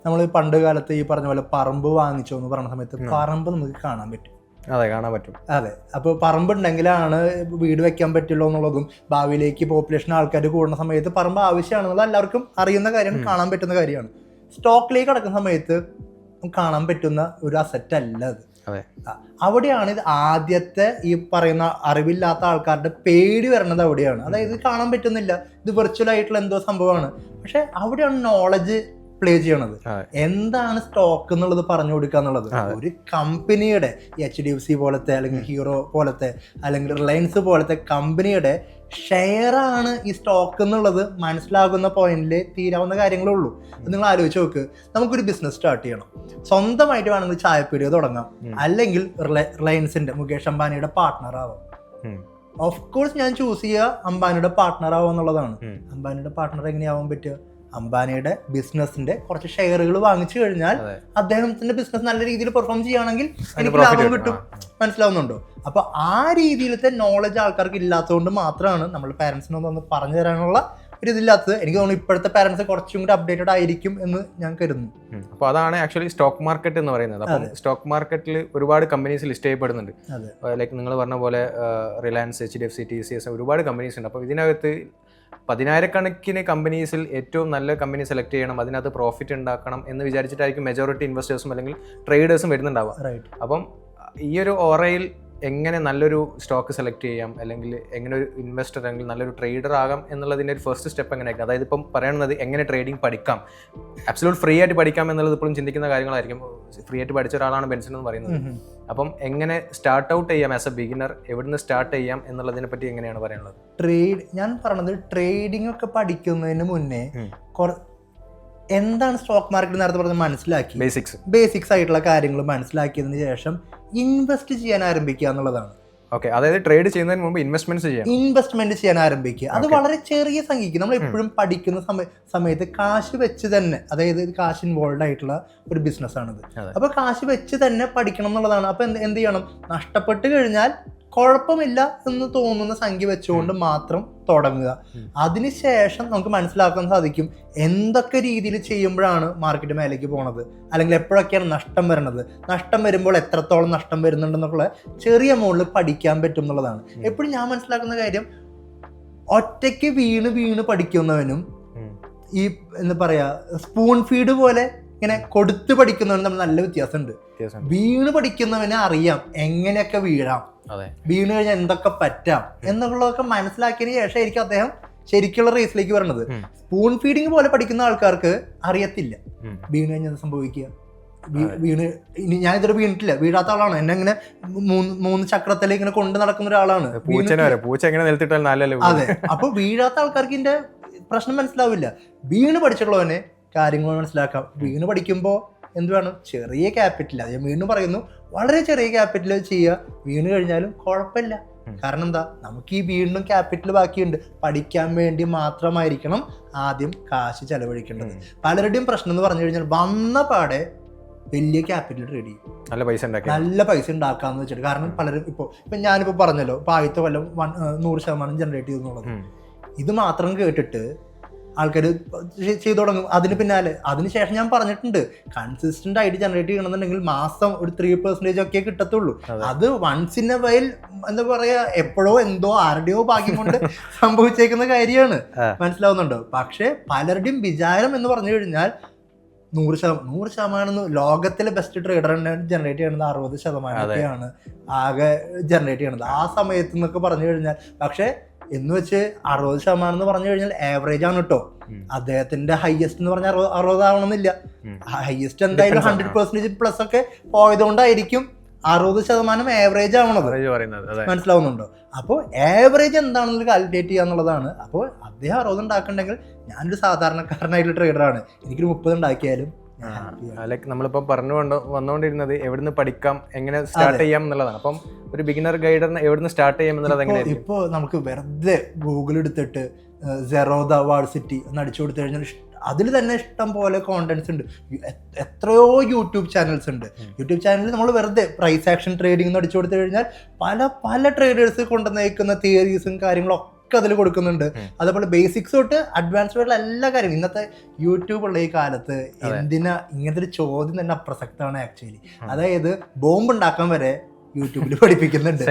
നമ്മൾ പണ്ട് കാലത്ത് ഈ പറഞ്ഞ പോലെ പറമ്പ് വാങ്ങിച്ചോ എന്ന് പറഞ്ഞ സമയത്ത് പറമ്പ് നമുക്ക് കാണാൻ പറ്റും. അതെ, കാണാൻ പറ്റും. അതെ, അപ്പോൾ പറമ്പ് ഉണ്ടെങ്കിലാണ് വീട് വെക്കാൻ പറ്റുള്ളൂ എന്നുള്ളതും ഭാവിയിലേക്ക് പോപ്പുലേഷൻ ആൾക്കാർ കൂടുന്ന സമയത്ത് പറമ്പ് ആവശ്യമാണെന്നുള്ളത് എല്ലാവർക്കും അറിയുന്ന കാര്യമാണ്, കാണാൻ പറ്റുന്ന കാര്യമാണ്. സ്റ്റോക്കിലേക്ക് കടക്കുന്ന സമയത്ത് കാണാൻ പറ്റുന്ന ഒരു അസറ്റ് അല്ല അത്. അവിടെയാണ് ഇത് ആദ്യത്തെ ഈ പറയുന്ന അറിവില്ലാത്ത ആൾക്കാരുടെ പേടി വരണത് അവിടെയാണ്. അതായത് കാണാൻ പറ്റുന്നില്ല, ഇത് വെർച്വൽ ആയിട്ടുള്ള എന്തോ സംഭവമാണ്. പക്ഷെ അവിടെയാണ് നോളജ് പ്ലേ ചെയ്യണത്. എന്താണ് സ്റ്റോക്ക് എന്നുള്ളത് പറഞ്ഞു കൊടുക്കുക എന്നുള്ളത്. ഒരു കമ്പനിയുടെ HDFC പോലത്തെ അല്ലെങ്കിൽ ഹീറോ പോലത്തെ അല്ലെങ്കിൽ റിലയൻസ് പോലത്തെ കമ്പനിയുടെ ഷെയറാണ് ഈ സ്റ്റോക്ക് എന്നുള്ളത് മനസ്സിലാകുന്ന പോയിന്റിൽ തീരാവുന്ന കാര്യങ്ങളേ ഉള്ളൂ. നിങ്ങൾ ആലോചിച്ച് നോക്ക്, നമുക്കൊരു ബിസിനസ് സ്റ്റാർട്ട് ചെയ്യണം, സ്വന്തമായിട്ട് വേണമെങ്കിൽ ചായപ്പീടിക തുടങ്ങാം, അല്ലെങ്കിൽ റിലയൻസിന്റെ മുകേഷ് അംബാനിയുടെ പാർട്ട്ണർ ആവാം. ഓഫ് കോഴ്സ് ഞാൻ ചൂസ് ചെയ്യുക അംബാനിയുടെ പാർട്ട്ണർ ആവുക എന്നുള്ളതാണ്. അംബാനിയുടെ പാർട്ട്ണർ എങ്ങനെയാവാൻ പറ്റുക? അംബാനിയുടെ ബിസിനസിന്റെ കുറച്ച് ഷെയറുകൾ വാങ്ങിച്ചു കഴിഞ്ഞാൽ അദ്ദേഹത്തിന്റെ ബിസിനസ് നല്ല രീതിയിൽ പെർഫോം ചെയ്യുകയാണെങ്കിൽ എനിക്ക് ലാഭം കിട്ടും. മനസ്സിലാവുന്നുണ്ടോ? അപ്പൊ ആ രീതിയിലത്തെ നോളജ് ആൾക്കാർക്ക് ഇല്ലാത്തതുകൊണ്ട് മാത്രമാണ് നമ്മൾ പാരന്റ്സിനൊന്ന് പറഞ്ഞു തരാനുള്ള ഒരു ഇതില്ലാത്തത്. എനിക്ക് തോന്നുന്നു ഇപ്പോഴത്തെ പാരന്റ്സ് കുറച്ചും കൂടി അപ്ഡേറ്റഡ് ആയിരിക്കും എന്ന് ഞാൻ കരുതുന്നു. അപ്പോൾ അതാണ് ആക്ച്വലി സ്റ്റോക്ക് മാർക്കറ്റ് എന്ന് പറയുന്നത്. അപ്പം സ്റ്റോക്ക് മാർക്കറ്റിൽ ഒരുപാട് കമ്പനീസ് ലിസ്റ്റ് ചെയ്യപ്പെടുന്നുണ്ട്. ലൈക്ക് നിങ്ങൾ പറഞ്ഞ പോലെ റിലയൻസ്, HDFC, TCS ഒരുപാട് കമ്പനീസ് ഉണ്ട്. അപ്പോൾ ഇതിനകത്ത് 10,000-കണക്കിന് കമ്പനീസിൽ ഏറ്റവും നല്ല കമ്പനി സെലക്ട് ചെയ്യണം, അതിനകത്ത് പ്രോഫിറ്റ് ഉണ്ടാക്കണം എന്ന് വിചാരിച്ചിട്ടായിരിക്കും മെജോറിറ്റി ഇൻവെസ്റ്റേഴ്സും അല്ലെങ്കിൽ ട്രേഡേഴ്സും വരുന്നുണ്ടാവുക. അപ്പം ഈ ഒരു ഓറയിൽ എങ്ങനെ നല്ലൊരു സ്റ്റോക്ക് സെലക്ട് ചെയ്യാം, അല്ലെങ്കിൽ എങ്ങനെ ഒരു ഇൻവെസ്റ്റർ അല്ലെങ്കിൽ നല്ലൊരു ട്രേഡർ ആകാം എന്നുള്ളതിൻ്റെ ഒരു ഫസ്റ്റ് സ്റ്റെപ്പ് എങ്ങനെയായിരിക്കും? അതായത് ഇപ്പം പറയുന്നത് എങ്ങനെ ട്രേഡിംഗ് പഠിക്കാം, അബ്സല്യൂട്ട് ഫ്രീ ആയിട്ട് പഠിക്കാം എന്നുള്ളത് ഇപ്പോഴും ചിന്തിക്കുന്ന കാര്യങ്ങളായിരിക്കും. ഫ്രീ ആയിട്ട് പഠിച്ച ഒരാളാണ് ബെൻസൺ എന്ന് പറയുന്നത്. അപ്പം എങ്ങനെ സ്റ്റാർട്ട് ഔട്ട് ചെയ്യാം ആസ് എ ബിഗിനർ, എവിടുന്ന് സ്റ്റാർട്ട് ചെയ്യാം എന്നുള്ളതിനെ പറ്റി എങ്ങനെയാണ് പറയാനുള്ളത്? ഞാൻ പറഞ്ഞത് ട്രേഡിംഗ് ഒക്കെ പഠിക്കുന്നതിന് മുന്നേ എന്താണ് സ്റ്റോക്ക് മാർക്കറ്റ് നേരത്തെ പറഞ്ഞത് മനസ്സിലാക്കി, ബേസിക്സ് ആയിട്ടുള്ള കാര്യങ്ങൾ മനസ്സിലാക്കിയതിന് ശേഷം ഇൻവെസ്റ്റ് ചെയ്യാൻ ആരംഭിക്കുക എന്നുള്ളതാണ്. ഓക്കെ, അതായത് ട്രേഡ് ചെയ്യുന്നതിന് മുമ്പ് ഇൻവെസ്റ്റ്മെന്റ് ചെയ്യാൻ ആരംഭിക്കുക. അത് വളരെ ചെറിയ സംഖ്യക്ക് നമ്മൾ എപ്പോഴും പഠിക്കുന്ന സമയത്ത് കാശ് വെച്ച് തന്നെ, അതായത് കാശ് ഇൻവോൾവ് ആയിട്ടുള്ള ഒരു ബിസിനസ് ആണിത്. അപ്പൊ കാശ് വെച്ച് തന്നെ പഠിക്കണം എന്നുള്ളതാണ്. അപ്പൊ എന്ത് ചെയ്യണം, നഷ്ടപ്പെട്ട് കഴിഞ്ഞാൽ കുഴപ്പമില്ല എന്ന് തോന്നുന്ന സംഖ്യ വെച്ചുകൊണ്ട് മാത്രം തുടങ്ങുക. അതിനുശേഷം നമുക്ക് മനസ്സിലാക്കാൻ സാധിക്കും എന്തൊക്കെ രീതിയിൽ ചെയ്യുമ്പോഴാണ് മാർക്കറ്റ് മേലേക്ക് പോണത്, അല്ലെങ്കിൽ എപ്പോഴൊക്കെയാണ് നഷ്ടം വരണത്, നഷ്ടം വരുമ്പോൾ എത്രത്തോളം നഷ്ടം വരുന്നുണ്ടെന്നുള്ള ചെറിയ മുകളിൽ പഠിക്കാൻ പറ്റും എന്നുള്ളതാണ്. എപ്പോഴും ഞാൻ മനസ്സിലാക്കുന്ന കാര്യം, ഒറ്റയ്ക്ക് വീണ് പഠിക്കുന്നവനും ഈ എന്താ പറയാ സ്പൂൺ ഫീഡ് പോലെ ഇങ്ങനെ കൊടുത്ത് പഠിക്കുന്നവനും തമ്മിൽ നല്ല വ്യത്യാസമുണ്ട്. വീണ് പഠിക്കുന്നവന് അറിയാം എങ്ങനെയൊക്കെ വീഴാം, വീണ് കഴിഞ്ഞാൽ എന്തൊക്കെ പറ്റാം എന്നുള്ളതൊക്കെ മനസ്സിലാക്കിയതിന് ശേഷമായിരിക്കും അദ്ദേഹം ശരിക്കുള്ള റേസിലേക്ക് വരണത്. സ്പൂൺ ഫീഡിങ് പോലെ പഠിക്കുന്ന ആൾക്കാർക്ക് അറിയത്തില്ല വീണ് കഴിഞ്ഞാൽ സംഭവിക്കുക. ഞാൻ ഇതുവരെ വീണിട്ടില്ല, വീഴാത്ത ആളാണ്. എന്നെ ഇങ്ങനെ മൂന്ന് ചക്രത്തിൽ ഇങ്ങനെ കൊണ്ട് നടക്കുന്ന ഒരാളാണ്. അതെ, അപ്പൊ വീഴാത്ത ആൾക്കാർക്ക് ഇതിന്റെ പ്രശ്നം മനസ്സിലാവില്ല. വീണ് പഠിച്ചിട്ടുള്ളവനെ കാര്യങ്ങൾ മനസ്സിലാക്കാം. വീണ് പഠിക്കുമ്പോൾ എന്ത് വേണം, ചെറിയ ക്യാപിറ്റൽ, ഞാൻ വീണ്ടും പറയുന്നു, വളരെ ചെറിയ ക്യാപിറ്റൽ ചെയ്യുക. വീണ് കഴിഞ്ഞാലും കുഴപ്പമില്ല. കാരണം എന്താ, നമുക്ക് ഈ വീണ്ടും ക്യാപിറ്റൽ ബാക്കിയുണ്ട്. പഠിക്കാൻ വേണ്ടി മാത്രമായിരിക്കണം ആദ്യം കാശ് ചെലവഴിക്കേണ്ടത്. പലരുടെയും പ്രശ്നം എന്ന് പറഞ്ഞു കഴിഞ്ഞാൽ വന്ന പാടെ വലിയ ക്യാപിറ്റൽ ട്രേഡ് ചെയ്യും, നല്ല പൈസ ഉണ്ടാക്കാന്ന് വെച്ചിട്ട്. കാരണം പലരും ഇപ്പൊ ഞാനിപ്പോ പറഞ്ഞല്ലോ, ഇപ്പൊ ആദ്യത്തെ കൊല്ലം 100% ജനറേറ്റ് ചെയ്തെന്നുള്ളത്, ഇത് മാത്രം കേട്ടിട്ട് ആൾക്കാർ ചെയ്തു തുടങ്ങും. അതിന് പിന്നാലെ അതിനുശേഷം ഞാൻ പറഞ്ഞിട്ടുണ്ട്, കൺസിസ്റ്റന്റ് ആയിട്ട് ജനറേറ്റ് ചെയ്യണമെന്നുണ്ടെങ്കിൽ മാസം ഒരു 3% ഒക്കെ കിട്ടത്തുള്ളൂ. അത് വൺസ് ഇൻ എ വൈൽ എന്താ പറയാ, എപ്പോഴോ എന്തോ ആരുടെയോ ഭാഗ്യം കൊണ്ട് സംഭവിച്ചേക്കുന്ന കാര്യമാണ്. മനസ്സിലാവുന്നുണ്ടോ? പക്ഷെ പലരുടെയും വിചാരം എന്ന് പറഞ്ഞു കഴിഞ്ഞാൽ 100% ലോകത്തിലെ ബെസ്റ്റ് ട്രേഡർ ജനറേറ്റ് ചെയ്യണത് 60% ആകെ ജനറേറ്റ് ചെയ്യണത് ആ സമയത്ത് എന്നൊക്കെ പറഞ്ഞു കഴിഞ്ഞാൽ. പക്ഷെ എന്ന് വെച്ച് 60% എന്ന് പറഞ്ഞു കഴിഞ്ഞാൽ ആവറേജ് ആണ് കേട്ടോ. അദ്ദേഹത്തിന്റെ ഹയസ്റ്റ് എന്ന് പറഞ്ഞാൽ 60 ആവണമെന്നില്ല. ഹയസ്റ്റ് എന്തായാലും 100% പ്ലസ് ഒക്കെ പോയതുകൊണ്ടായിരിക്കും 60% ആവറേജ് ആവണത്. മനസ്സിലാവുന്നുണ്ടോ? അപ്പോൾ ആവറേജ് എന്താണെന്ന് കാൽക്കുലേറ്റ് ചെയ്യുക എന്നുള്ളതാണ്. അപ്പോൾ അദ്ദേഹം 60 ഉണ്ടാക്കണ്ടെങ്കിൽ ഞാനൊരു സാധാരണക്കാരനായിട്ടുള്ള ട്രേഡറാണ്, എനിക്കൊരു 30 ഉണ്ടാക്കിയാലും. ലൈക്ക് നമ്മളിപ്പം വന്നുകൊണ്ടിരുന്നത് എവിടുന്ന് പഠിക്കാം, എങ്ങനെ സ്റ്റാർട്ട് ചെയ്യാം എന്നുള്ളതാണ്. അപ്പം ഒരു ബിഗിനർ ഗൈഡറിന് എവിടുന്ന് സ്റ്റാർട്ട് ചെയ്യാം എന്നുള്ളത് എങ്ങനെയാണ്? ഇപ്പോൾ നമുക്ക് വെറുതെ ഗൂഗിൾ എടുത്തിട്ട് സെറോദ വാർസിറ്റി എന്ന് അടിച്ചു കൊടുത്തു കഴിഞ്ഞാൽ അതിൽ തന്നെ ഇഷ്ടം പോലെ കോണ്ടന്റ്സ് ഉണ്ട്. എത്രയോ യൂട്യൂബ് ചാനൽസ് ഉണ്ട്. യൂട്യൂബ് ചാനലിൽ നമ്മൾ വെറുതെ പ്രൈസ് ആക്ഷൻ ട്രേഡിംഗ് എന്ന് അടിച്ചു കൊടുത്തു കഴിഞ്ഞാൽ പല ട്രേഡേഴ്സ് കൊണ്ടുവന്നേക്കുന്ന തിയറീസും കാര്യങ്ങളും അതിൽ കൊടുക്കുന്നുണ്ട്. അതേപോലെ ബേസിക്സ് തൊട്ട് അഡ്വാൻസ്ഡ് ആയിട്ടുള്ള എല്ലാ കാര്യങ്ങളും. ഇന്നത്തെ യൂട്യൂബ് ഉള്ള ഈ കാലത്ത് എന്തിനാ ഇങ്ങനത്തെ ഒരു ചോദ്യം തന്നെ അപ്രസക്തമാണ് ആക്ച്വലി. അതായത് ബോംബ് ഉണ്ടാക്കാൻ വരെ യൂട്യൂബിൽ പഠിപ്പിക്കുന്നുണ്ട്.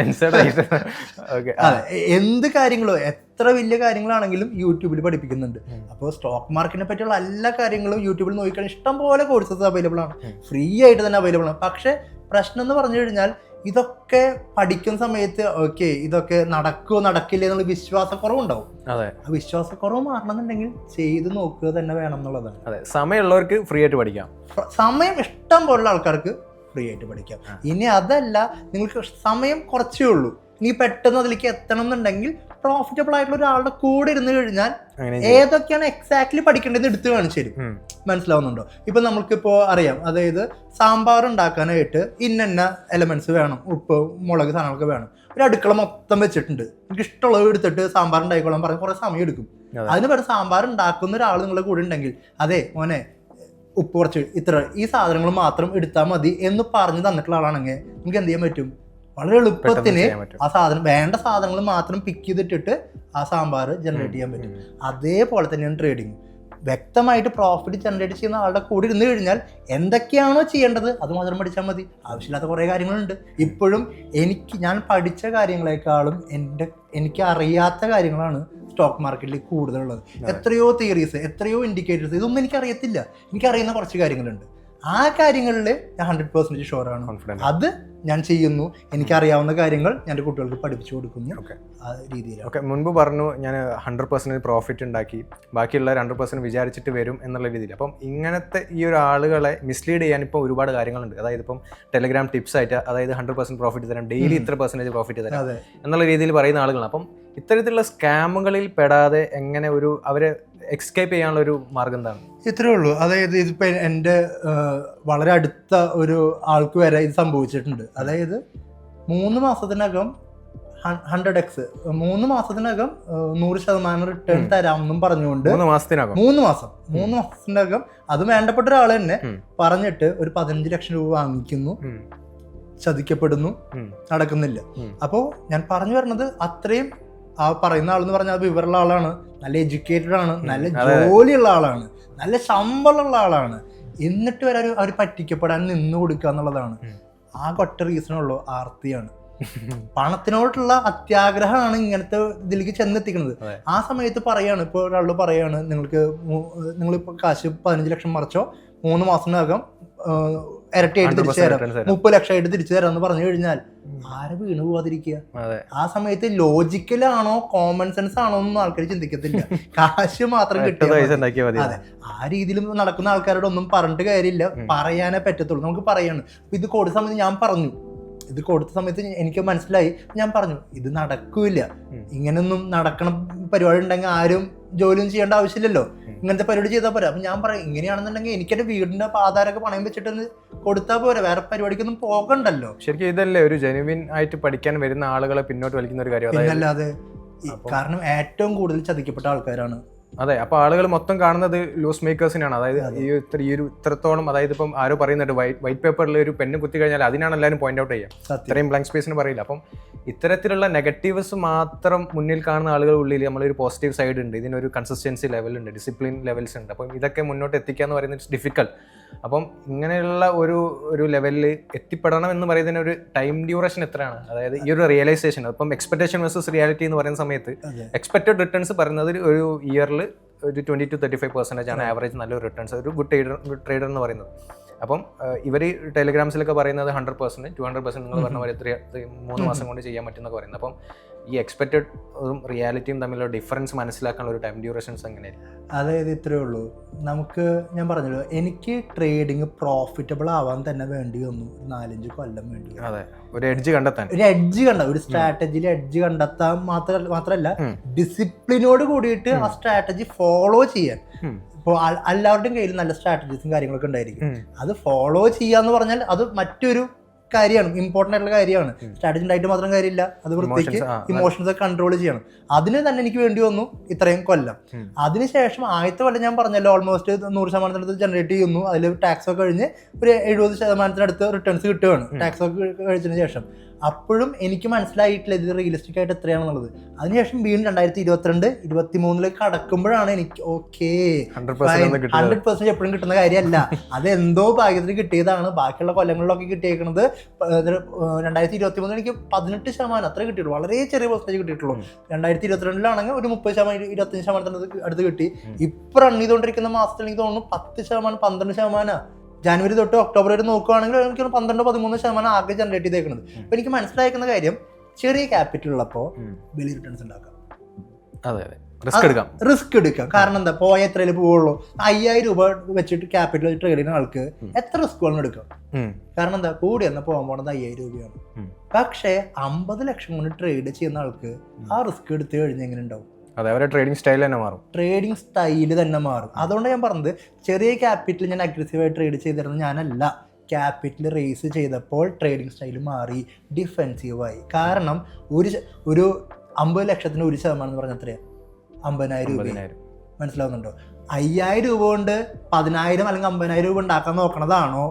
എന്ത് കാര്യങ്ങളോ, എത്ര വലിയ കാര്യങ്ങളാണെങ്കിലും യൂട്യൂബിൽ പഠിപ്പിക്കുന്നുണ്ട്. അപ്പോൾ സ്റ്റോക്ക് മാർക്കറ്റിനെ പറ്റിയുള്ള എല്ലാ കാര്യങ്ങളും യൂട്യൂബിൽ നോക്കിക്കഴിഞ്ഞാൽ ഇഷ്ടം പോലെ കോഴ്സസ് അവൈലബിൾ ആണ്, ഫ്രീ ആയിട്ട് തന്നെ അവൈലബിൾ ആണ്. പക്ഷെ പ്രശ്നം എന്ന് പറഞ്ഞു കഴിഞ്ഞാൽ ഇതൊക്കെ പഠിക്കുന്ന സമയത്ത് ഇതൊക്കെ നടക്കുമോ നടക്കില്ല എന്നുള്ള വിശ്വാസക്കുറവുണ്ടാവും. ആ വിശ്വാസക്കുറവ് മാറണമെന്നുണ്ടെങ്കിൽ ചെയ്ത് നോക്കുക തന്നെ വേണം എന്നുള്ളതാണ്. സമയമുള്ളവർക്ക് ഫ്രീ ആയിട്ട് പഠിക്കാം. സമയം ഇഷ്ടം പോലുള്ള ആൾക്കാർക്ക് ഫ്രീ ആയിട്ട് പഠിക്കാം. ഇനി അതല്ല, നിങ്ങൾക്ക് സമയം കുറച്ചേ ഉള്ളൂ, ഇനി പെട്ടെന്ന് അതിലേക്ക് എത്തണം എന്നുണ്ടെങ്കിൽ പ്രോഫിറ്റബിൾ ആയിട്ടുള്ള ഒരാളുടെ കൂടെ ഇരുന്ന് കഴിഞ്ഞാൽ ഏതൊക്കെയാണ് എക്സാക്ട്ലി പഠിക്കേണ്ടതെന്ന് എടുത്ത് കാണിച്ചു തരും. മനസ്സിലാവുന്നുണ്ടോ? ഇപ്പൊ നമുക്കിപ്പോ അറിയാം, അതായത് സാമ്പാർ ഉണ്ടാക്കാനായിട്ട് ഇന്ന എലമെന്റ്സ് വേണം, ഉപ്പ് മുളക് സാധനങ്ങളൊക്കെ വേണം. ഒരു അടുക്കള മൊത്തം വെച്ചിട്ടുണ്ട്, എനിക്ക് ഇഷ്ടമുള്ളത് എടുത്തിട്ട് സാമ്പാർ ഉണ്ടായിക്കോളാൻ പറഞ്ഞ് കുറെ സമയം എടുക്കും. അതിന് പകരം സാമ്പാർ ഉണ്ടാക്കുന്ന ഒരാൾ നിങ്ങളുടെ കൂടെ ഉണ്ടെങ്കിൽ, അതെ മോനെ ഉപ്പ് കുറച്ച് ഈ സാധനങ്ങൾ മാത്രം എടുത്താൽ മതി എന്ന് പറഞ്ഞു തന്നിട്ടുള്ള ആളാണെങ്കിൽ നിങ്ങൾക്ക് എന്ത് ചെയ്യാൻ പറ്റും? വളരെ എളുപ്പത്തിന് വേണ്ട സാധനങ്ങൾ മാത്രം പിക്ക് ചെയ്തിട്ടിട്ട് ആ സാമ്പാർ ജനറേറ്റ് ചെയ്യാൻ പറ്റും. അതേപോലെ തന്നെയാണ് ട്രേഡിങ്. വ്യക്തമായിട്ട് പ്രോഫിറ്റ് ജനറേറ്റ് ചെയ്യുന്ന ആളുടെ കൂടെ ഇരുന്ന് കഴിഞ്ഞാൽ എന്തൊക്കെയാണോ ചെയ്യേണ്ടത് അത് മാത്രം പഠിച്ചാൽ മതി. ആവശ്യമില്ലാത്ത കുറേ കാര്യങ്ങളുണ്ട്. ഇപ്പോഴും ഞാൻ പഠിച്ച കാര്യങ്ങളെക്കാളും എനിക്ക് അറിയാത്ത കാര്യങ്ങളാണ് സ്റ്റോക്ക് മാർക്കറ്റിൽ കൂടുതലുള്ളത്. എത്രയോ തിയറീസ്, എത്രയോ ഇൻഡിക്കേറ്റേഴ്സ്, ഇതൊന്നും എനിക്കറിയത്തില്ല. എനിക്കറിയുന്ന കുറച്ച് കാര്യങ്ങളുണ്ട്. ആ കാര്യങ്ങളിൽ ഞാൻ 100% ഷുവറാണ്. അത് ഞാൻ ചെയ്യുന്നു. എനിക്കറിയാവുന്ന കാര്യങ്ങൾ ഞാൻ എൻ്റെ കുട്ടികൾക്ക് പഠിപ്പിച്ചു കൊടുക്കുന്നു. ആ രീതിയിൽ. ഓക്കെ, മുൻപ് പറഞ്ഞു ഞാൻ 100% പ്രോഫിറ്റ് ഉണ്ടാക്കി, ബാക്കിയുള്ള 100% വിചാരിച്ചിട്ട് വരും എന്നുള്ള രീതിയിൽ. അപ്പം ഇങ്ങനത്തെ ഈ ഒരു ആളുകളെ മിസ്ലീഡ് ചെയ്യാൻ ഇപ്പോൾ ഒരുപാട് കാര്യങ്ങളുണ്ട്. അതായത് ഇപ്പം ടെലഗ്രാം ടിപ്സ് ആയിട്ട്, അതായത് 100% പ്രോഫിറ്റ് തരാം, ഡെയിലി ഇത്ര % പ്രോഫിറ്റ് തരാം എന്നുള്ള രീതിയിൽ പറയുന്ന ആളുകളാണ്. അപ്പം ഇത്തരത്തിലുള്ള സ്കാമുകളിൽ പെടാതെ എങ്ങനെ അവരെ എക്സ്കേപ്പ് ചെയ്യാനുള്ള ഒരു മാർഗം എന്താണ്? ഇത്രയേ ഉള്ളൂ. അതായത് ഇതിപ്പോൾ എൻ്റെ വളരെ അടുത്ത ഒരു ആൾക്ക് വരെ ഇത് സംഭവിച്ചിട്ടുണ്ട്. അതായത് 3 മാസത്തിനകം 100x 3 മാസത്തിനകം 100% റിട്ടേൺ തരാമെന്നും പറഞ്ഞുകൊണ്ട് 3 മാസത്തിനകം 3 മാസത്തിനകം അത് വേണ്ടപ്പെട്ട ഒരാൾ തന്നെ പറഞ്ഞിട്ട് ഒരു 15 ലക്ഷം രൂപ വാങ്ങിക്കുന്നു, ചതിക്കപ്പെടുന്നു, നടക്കുന്നില്ല. അപ്പോൾ ഞാൻ പറഞ്ഞു വരുന്നത് അത്രയും ആ പറയുന്ന ആളെന്ന് പറഞ്ഞാൽ അത് വിവരമുള്ള ആളാണ്, നല്ല എഡ്യൂക്കേറ്റഡ് ആണ്, നല്ല ജോലിയുള്ള ആളാണ്, നല്ല ശമ്പളമുള്ള ആളാണ്. എന്നിട്ട് വരെ അവർ പറ്റിക്കപ്പെടാൻ നിന്ന് കൊടുക്കുക എന്നുള്ളതാണ്. ആ ഒറ്റ റീസണുള്ളൂ, ആർത്തിയാണ്. പണത്തിനോടുള്ള അത്യാഗ്രഹമാണ് ഇങ്ങനത്തെ ഇതിലേക്ക് ചെന്നെത്തിക്കുന്നത്. ആ സമയത്ത് പറയാണ്, ഇപ്പോൾ ഒരാൾ പറയാണ്, നിങ്ങളിപ്പോൾ കാശ് 15 ലക്ഷം മറിച്ചോ 3 മാസത്തിനകം ഇരട്ടിയായിട്ട് തിരിച്ചു തരാം, 30 ലക്ഷമായിട്ട് തിരിച്ചു തരാമെന്ന് പറഞ്ഞു കഴിഞ്ഞാൽ ആരെ വീണ് പോവാതിരിക്കുക? ആ സമയത്ത് ലോജിക്കലാണോ കോമൺ സെൻസ് ആണോ ഒന്നും ആൾക്കാർ ചിന്തിക്കത്തില്ല. കാശ് മാത്രം കിട്ടിയാൽ അതെ. ആ രീതിയിൽ നടക്കുന്ന ആൾക്കാരോട് ഒന്നും പറഞ്ഞിട്ട് കാര്യമില്ല, പറയാനേ പറ്റത്തുള്ളൂ. നമുക്ക് പറയാണ്. ഇത് കൊടുത്ത സമയത്ത് ഞാൻ പറഞ്ഞു, ഇത് കൊടുത്ത സമയത്ത് എനിക്ക് മനസ്സിലായി, ഞാൻ പറഞ്ഞു ഇത് നടക്കൂല, ഇങ്ങനൊന്നും നടക്കണ പരിപാടി ഉണ്ടെങ്കിൽ ആരും ജോലിയൊന്നും ചെയ്യേണ്ട ആവശ്യമില്ലല്ലോ, ഇങ്ങനത്തെ പരിപാടി ചെയ്താൽ പോരാ. അപ്പം ഞാൻ പറയും, ഇങ്ങനെയാണെന്നുണ്ടെങ്കിൽ എനിക്കെൻ്റെ വീടിൻ്റെ ആധാരമൊക്കെ പണയം വെച്ചിട്ട് കൊടുത്താൽ പോരാ, വേറെ പരിപാടിക്കൊന്നും പോകണ്ടല്ലോ. ശരിക്കും ഇതല്ലേ ഒരു ജെനുവിൻ ആയിട്ട് പഠിക്കാൻ വരുന്ന ആളുകളെ പിന്നോട്ട് വലിക്കുന്ന ഒരു കാര്യം? അല്ലാതെ, കാരണം ഏറ്റവും കൂടുതൽ ചതിക്കപ്പെട്ട ആൾക്കാരാണ്. അതെ, അപ്പോൾ ആളുകൾ മൊത്തം കാണുന്നത് ലൂസ് മേക്കേഴ്സിനാണ്. അതായത് ഇത്രത്തോളം, അതായത് ഇപ്പം ആരോ പറയുന്നുണ്ട് വൈറ്റ് പേപ്പറിൽ ഒരു പെണ്ണ് കുത്തി കഴിഞ്ഞാൽ അതിനാണ് എല്ലാവരും പോയിന്റ് ഔട്ട് ചെയ്യുക, ഇത്രയും ബ്ലാങ്ക് സ്പേസിന് പറയില്ല. അപ്പം ഇത്തരത്തിലുള്ള നെഗറ്റീവ്സ് മാത്രം മുന്നിൽ കാണുന്ന ആളുകളുടെ ഉള്ളിൽ നമ്മളൊരു പോസിറ്റീവ് സൈഡ് ഉണ്ട്, ഇതിനൊരു കൺസിസ്റ്റൻസി ലെവലുണ്ട്, ഡിസിപ്ലിൻ ലെവൽസ് ഉണ്ട്. അപ്പം ഇതൊക്കെ മുന്നോട്ട് എത്തിക്കുക എന്ന് പറയുന്നത് ഇറ്റ്സ് ഡിഫിക്കൽട്ട്. അപ്പം ഇങ്ങനെയുള്ള ഒരു ലെവലിൽ എത്തിപ്പെടണം എന്ന് പറയുന്നതിന് ഒരു ടൈം ഡ്യൂറേഷൻ എത്രയാണ്? അതായത് ഈ ഒരു റിയലൈസേഷൻ, അപ്പം എക്സ്പെക്ടേഷൻ വേഴ്സസ് റിയാലിറ്റി എന്ന് പറയുന്ന സമയത്ത് എക്സ്പെക്റ്റഡ് റിട്ടേൺസ് പറയുന്നത് ഒരു ഇയറിൽ ഒരു 20 to 35% ആണ് ആവറേജ് നല്ലൊരു റിട്ടേൺസ് ഒരു ഗുഡ് ട്രേഡർ എന്ന് പറയുന്നത്. അപ്പം ഇവർ ടെലിഗ്രാംസിലൊക്കെ പറയുന്നത് 100%, 200% നിങ്ങൾ പറഞ്ഞ പോലെ 3 മാസം കൊണ്ട് ചെയ്യാൻ പറ്റുന്നൊക്കെ പറയുന്നത്. അപ്പം ഈ എക്സ്പെക്റ്റഡ് റിയാലിറ്റിയും തമ്മിലുള്ള ഡിഫറൻസ് മനസ്സിലാക്കാനുള്ള ഒരു ടൈം ഡ്യൂറേഷൻസ് എങ്ങനെയായിരിക്കും? അതായത് ഇത്രയേ ഉള്ളൂ. നമുക്ക്, ഞാൻ പറഞ്ഞല്ലോ, എനിക്ക് ട്രേഡിങ് പ്രോഫിറ്റബിൾ ആവാൻ തന്നെ വേണ്ടി വന്നു 4-5 കൊല്ലം വേണ്ടി. അതെ, ഒരു എഡ്ജ് കണ്ടെത്താൻ, ഒരു സ്ട്രാറ്റജിയിൽ എഡ്ജ് കണ്ടെത്താൻ മാത്രമല്ല ഡിസിപ്ലിനോട് കൂടിയിട്ട് ആ സ്ട്രാറ്റജി ഫോളോ ചെയ്യാൻ. ഇപ്പോൾ എല്ലാവരുടെയും കയ്യിൽ നല്ല സ്ട്രാറ്റജീസും കാര്യങ്ങളൊക്കെ ഉണ്ടായിരിക്കും. അത് ഫോളോ ചെയ്യാന്ന് പറഞ്ഞാൽ അത് മറ്റൊരു കാര്യമാണ്, ഇമ്പോർട്ടൻ്റ് ആയിട്ടുള്ള കാര്യമാണ്. സ്ട്രാറ്റജി ഉണ്ടായിട്ട് മാത്രം കാര്യമില്ല, അത് വൃത്തിക്ക് ഇമോഷൻസ് ഒക്കെ കൺട്രോൾ ചെയ്യണം. അതിന് തന്നെ എനിക്ക് വേണ്ടി വന്നു ഇത്രയും കൊല്ലം. അതിനുശേഷം ആദ്യത്തെ കൊല്ലം ഞാൻ പറഞ്ഞല്ലോ ഓൾമോസ്റ്റ് 100% ജനറേറ്റ് ചെയ്യുന്നു. അതിൽ ടാക്സ് ഒക്കെ കഴിഞ്ഞ് ഒരു 70% റിട്ടേൺസ് കിട്ടുകയാണ് ടാക്സ് ഒക്കെ കഴിച്ചതിന് ശേഷം. അപ്പോഴും എനിക്ക് മനസ്സിലായിട്ടില്ല ഇത് റിയലിസ്റ്റിക് ആയിട്ട് എത്രയാണെന്നുള്ളത്. അതിനുശേഷം വീണ്ടും 2022-23 കടക്കുമ്പോഴാണ് എനിക്ക് ഓക്കെ 100% എപ്പോഴും കിട്ടുന്ന കാര്യമല്ല, അതെന്തോ ഭാഗ്യത്തിന് കിട്ടിയതാണ്. ബാക്കിയുള്ള കൊല്ലങ്ങളിലൊക്കെ കിട്ടിയേക്കുന്നത് 2023 എനിക്ക് 18% അത്രേ കിട്ടിയുള്ളൂ, വളരെ ചെറിയ പെർസെൻറ്റേജ് കിട്ടിയിട്ടുള്ളൂ. 2022 ഒരു 30%, 25% അടുത്ത് കിട്ടി. ഇപ്പൊ റൺ ചെയ്തുകൊണ്ടിരിക്കുന്ന മാസത്തിൽ എനിക്ക് തോന്നുന്നു 10%, 12%. ജനുവരി തൊട്ട് ഒക്ടോബർ വരെ നോക്കുകയാണെങ്കിൽ എനിക്ക് 12-13% ആകെ ജനറേറ്റ് ചെയ്തേക്കുന്നത്. അപ്പൊ എനിക്ക് മനസ്സിലാക്കുന്ന കാര്യം, ചെറിയ ക്യാപിറ്റൽ ഉള്ളപ്പോൾ വലിയ റിട്ടേൺസ് ഉണ്ടാക്കാം. റിസ്ക് എടുക്കാം. കാരണം എന്താ, പോയ എത്രയിൽ പോവുള്ളൂ. 5000 രൂപ വെച്ചിട്ട് ക്യാപിറ്റൽ ട്രേഡ് ചെയ്യുന്ന ആൾക്ക് എത്ര റിസ്ക് വേണം എടുക്കാം. കാരണം എന്താ, കൂടി എന്നാ പോകാൻ പോണത് 5000 രൂപയാണ്. പക്ഷേ 50 ലക്ഷം കൊണ്ട് ട്രേഡ് ചെയ്യുന്ന ആൾക്ക് ആ റിസ്ക് എടുത്തു കഴിഞ്ഞാൽ എങ്ങനെ ഉണ്ടാവും? ട്രേഡിംഗ് സ്റ്റൈൽ തന്നെ മാറും. ട്രേഡിംഗ് സ്റ്റൈല് തന്നെ മാറും. അതുകൊണ്ട് ഞാൻ പറഞ്ഞത്, ചെറിയ ക്യാപിറ്റൽ ഞാൻ അഗ്രസീവായി ട്രേഡ് ചെയ്തിരുന്നത് ഞാനല്ല. ക്യാപിറ്റൽ റേസ് ചെയ്തപ്പോൾ ട്രേഡിംഗ് സ്റ്റൈൽ മാറി, ഡിഫെൻസീവായി. കാരണം ഒരു 50 ലക്ഷത്തിന് 1% എന്ന് പറഞ്ഞാൽ എത്രയാണ്? 50,000 രൂപ. മനസ്സിലാവുന്നുണ്ടോ? 5000 രൂപ കൊണ്ട് 10,000 അല്ലെങ്കിൽ 50,000 രൂപ ഉണ്ടാക്കാൻ നോക്കണതാണോ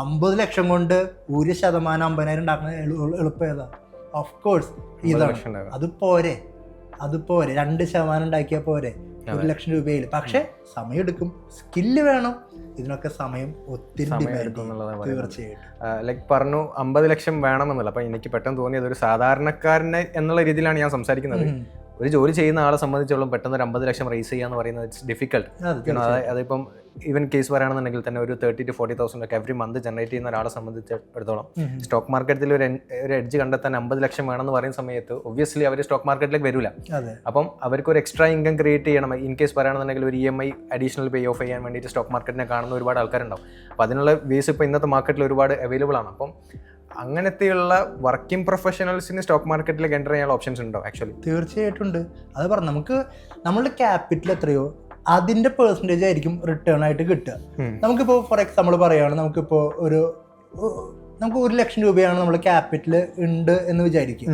50 ലക്ഷം കൊണ്ട് 1% 50,000 ഉണ്ടാക്കുന്നത് എളുപ്പം ഏതാ? ഓഫ് കോഴ്സ് ഇതാണ്. അത് പോരെ 2% ഉണ്ടാക്കിയാൽ പോരെ 1 ലക്ഷം രൂപയിൽ. പക്ഷെ സമയം എടുക്കും, സ്കില്ല് വേണം, ഇതിനൊക്കെ സമയം ഒത്തിരി തീർച്ചയായിട്ടും. ലൈക്ക് പറഞ്ഞു 50 ലക്ഷം വേണമെന്നല്ല. അപ്പൊ എനിക്ക് പെട്ടെന്ന് തോന്നിയത്, ഒരു സാധാരണക്കാരനെ എന്നുള്ള രീതിയിലാണ് ഞാൻ സംസാരിക്കുന്നത്. ഒരു ജോലി ചെയ്യുന്ന ആളെ സംബന്ധിച്ചോളം പെട്ടെന്ന് ഒരു 50 ലക്ഷം റേസ് ചെയ്യാന്ന് പറയുന്നത് ഇറ്റ്സ് ഡിഫിക്കൽട്ട്. അതിപ്പം ഈവൻ കേസ് പറയുകയാണെന്നുണ്ടെങ്കിൽ തന്നെ ഒരു 30,000 to 40,000 ഒക്കെ എവറി മന്ത് ജനറേറ്റ് ചെയ്യുന്ന ഒരാളെ സംബന്ധിച്ചിടത്തോളം സ്റ്റോക്ക് മാർക്കറ്റിൽ ഒരു എഡ്ജ് കണ്ടെത്താൻ 50 ലക്ഷം വേണമെന്ന് പറയുന്ന സമയത്ത് ഒബ്വിയസ്ലി അവർ സ്റ്റോക്ക് മാർക്കറ്റിലേക്ക് വരില്ല. അപ്പം അവർക്ക് ഒരു എക്സ്ട്രാ ഇൻകം ക്രിയേറ്റ് ചെയ്യണം. ഇൻ കേസ് പറയുകയാണെന്നുണ്ടെങ്കിൽ ഒരു EMI അഡീഷണൽ പേ ഓഫ് ചെയ്യാൻ വേണ്ടിയിട്ട് സ്റ്റോക്ക് മാർക്കറ്റിനെ കാണുന്ന ഒരുപാട് ആൾക്കാരുണ്ടാവും. അപ്പോൾ അതിനുള്ള വേസ് ഇപ്പോൾ ഇന്നത്തെ മാർക്കറ്റിൽ ഒരുപാട് അവൈലബിൾ ആണ്. അപ്പം അങ്ങനത്തെയുള്ള വർക്കിംഗ് പ്രൊഫഷണൽസിന് സ്റ്റോക്ക് മാർക്കറ്റിലേക്ക് എൻ്റർ ചെയ്യാനുള്ള ഓപ്ഷൻസ് ഉണ്ടോ? ആക്ച്വലി തീർച്ചയായിട്ടും ഉണ്ട്. അത് പറഞ്ഞു, നമുക്ക് നമ്മളുടെ ക്യാപിറ്റൽ എത്രയോ അതിന്റെ പെർസെൻറ്റേജ് ആയിരിക്കും റിട്ടേൺ ആയിട്ട് കിട്ടുക. നമുക്കിപ്പോൾ ഫോർ എക്സാമ്പിൾ പറയുകയാണ്, നമുക്കിപ്പോൾ നമുക്ക് 1 ലക്ഷം രൂപയാണ് നമ്മൾ ക്യാപിറ്റൽ ഉണ്ട് എന്ന് വിചാരിക്കും.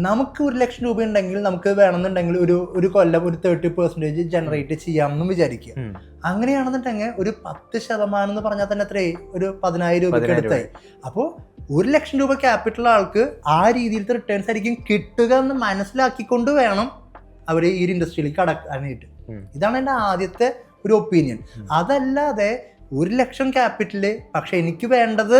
നമുക്ക് 1 ലക്ഷം രൂപ ഉണ്ടെങ്കിൽ നമുക്ക് വേണമെന്നുണ്ടെങ്കിൽ ഒരു കൊല്ലം ഒരു 30% ജനറേറ്റ് ചെയ്യാമെന്നും വിചാരിക്കുക. അങ്ങനെയാണെന്നുണ്ടെങ്കിൽ ഒരു 10% എന്ന് പറഞ്ഞാൽ തന്നെ എത്രയായി? ഒരു 10,000 രൂപയ്ക്ക് അടുത്തായി. അപ്പോൾ 1 ലക്ഷം രൂപ ക്യാപിറ്റൽ ആൾക്ക് ആ രീതിയിലത്തെ റിട്ടേൺസ് ആയിരിക്കും കിട്ടുക എന്ന് മനസ്സിലാക്കിക്കൊണ്ട് വേണം അവർ ഈ ഒരു ഇൻഡസ്ട്രിയിലേക്ക് കടക്കാനായിട്ട്. ഇതാണ് എൻ്റെ ആദ്യത്തെ ഒരു ഒപ്പീനിയൻ. അതല്ലാതെ 1 ലക്ഷം ക്യാപിറ്റല് പക്ഷെ എനിക്ക് വേണ്ടത്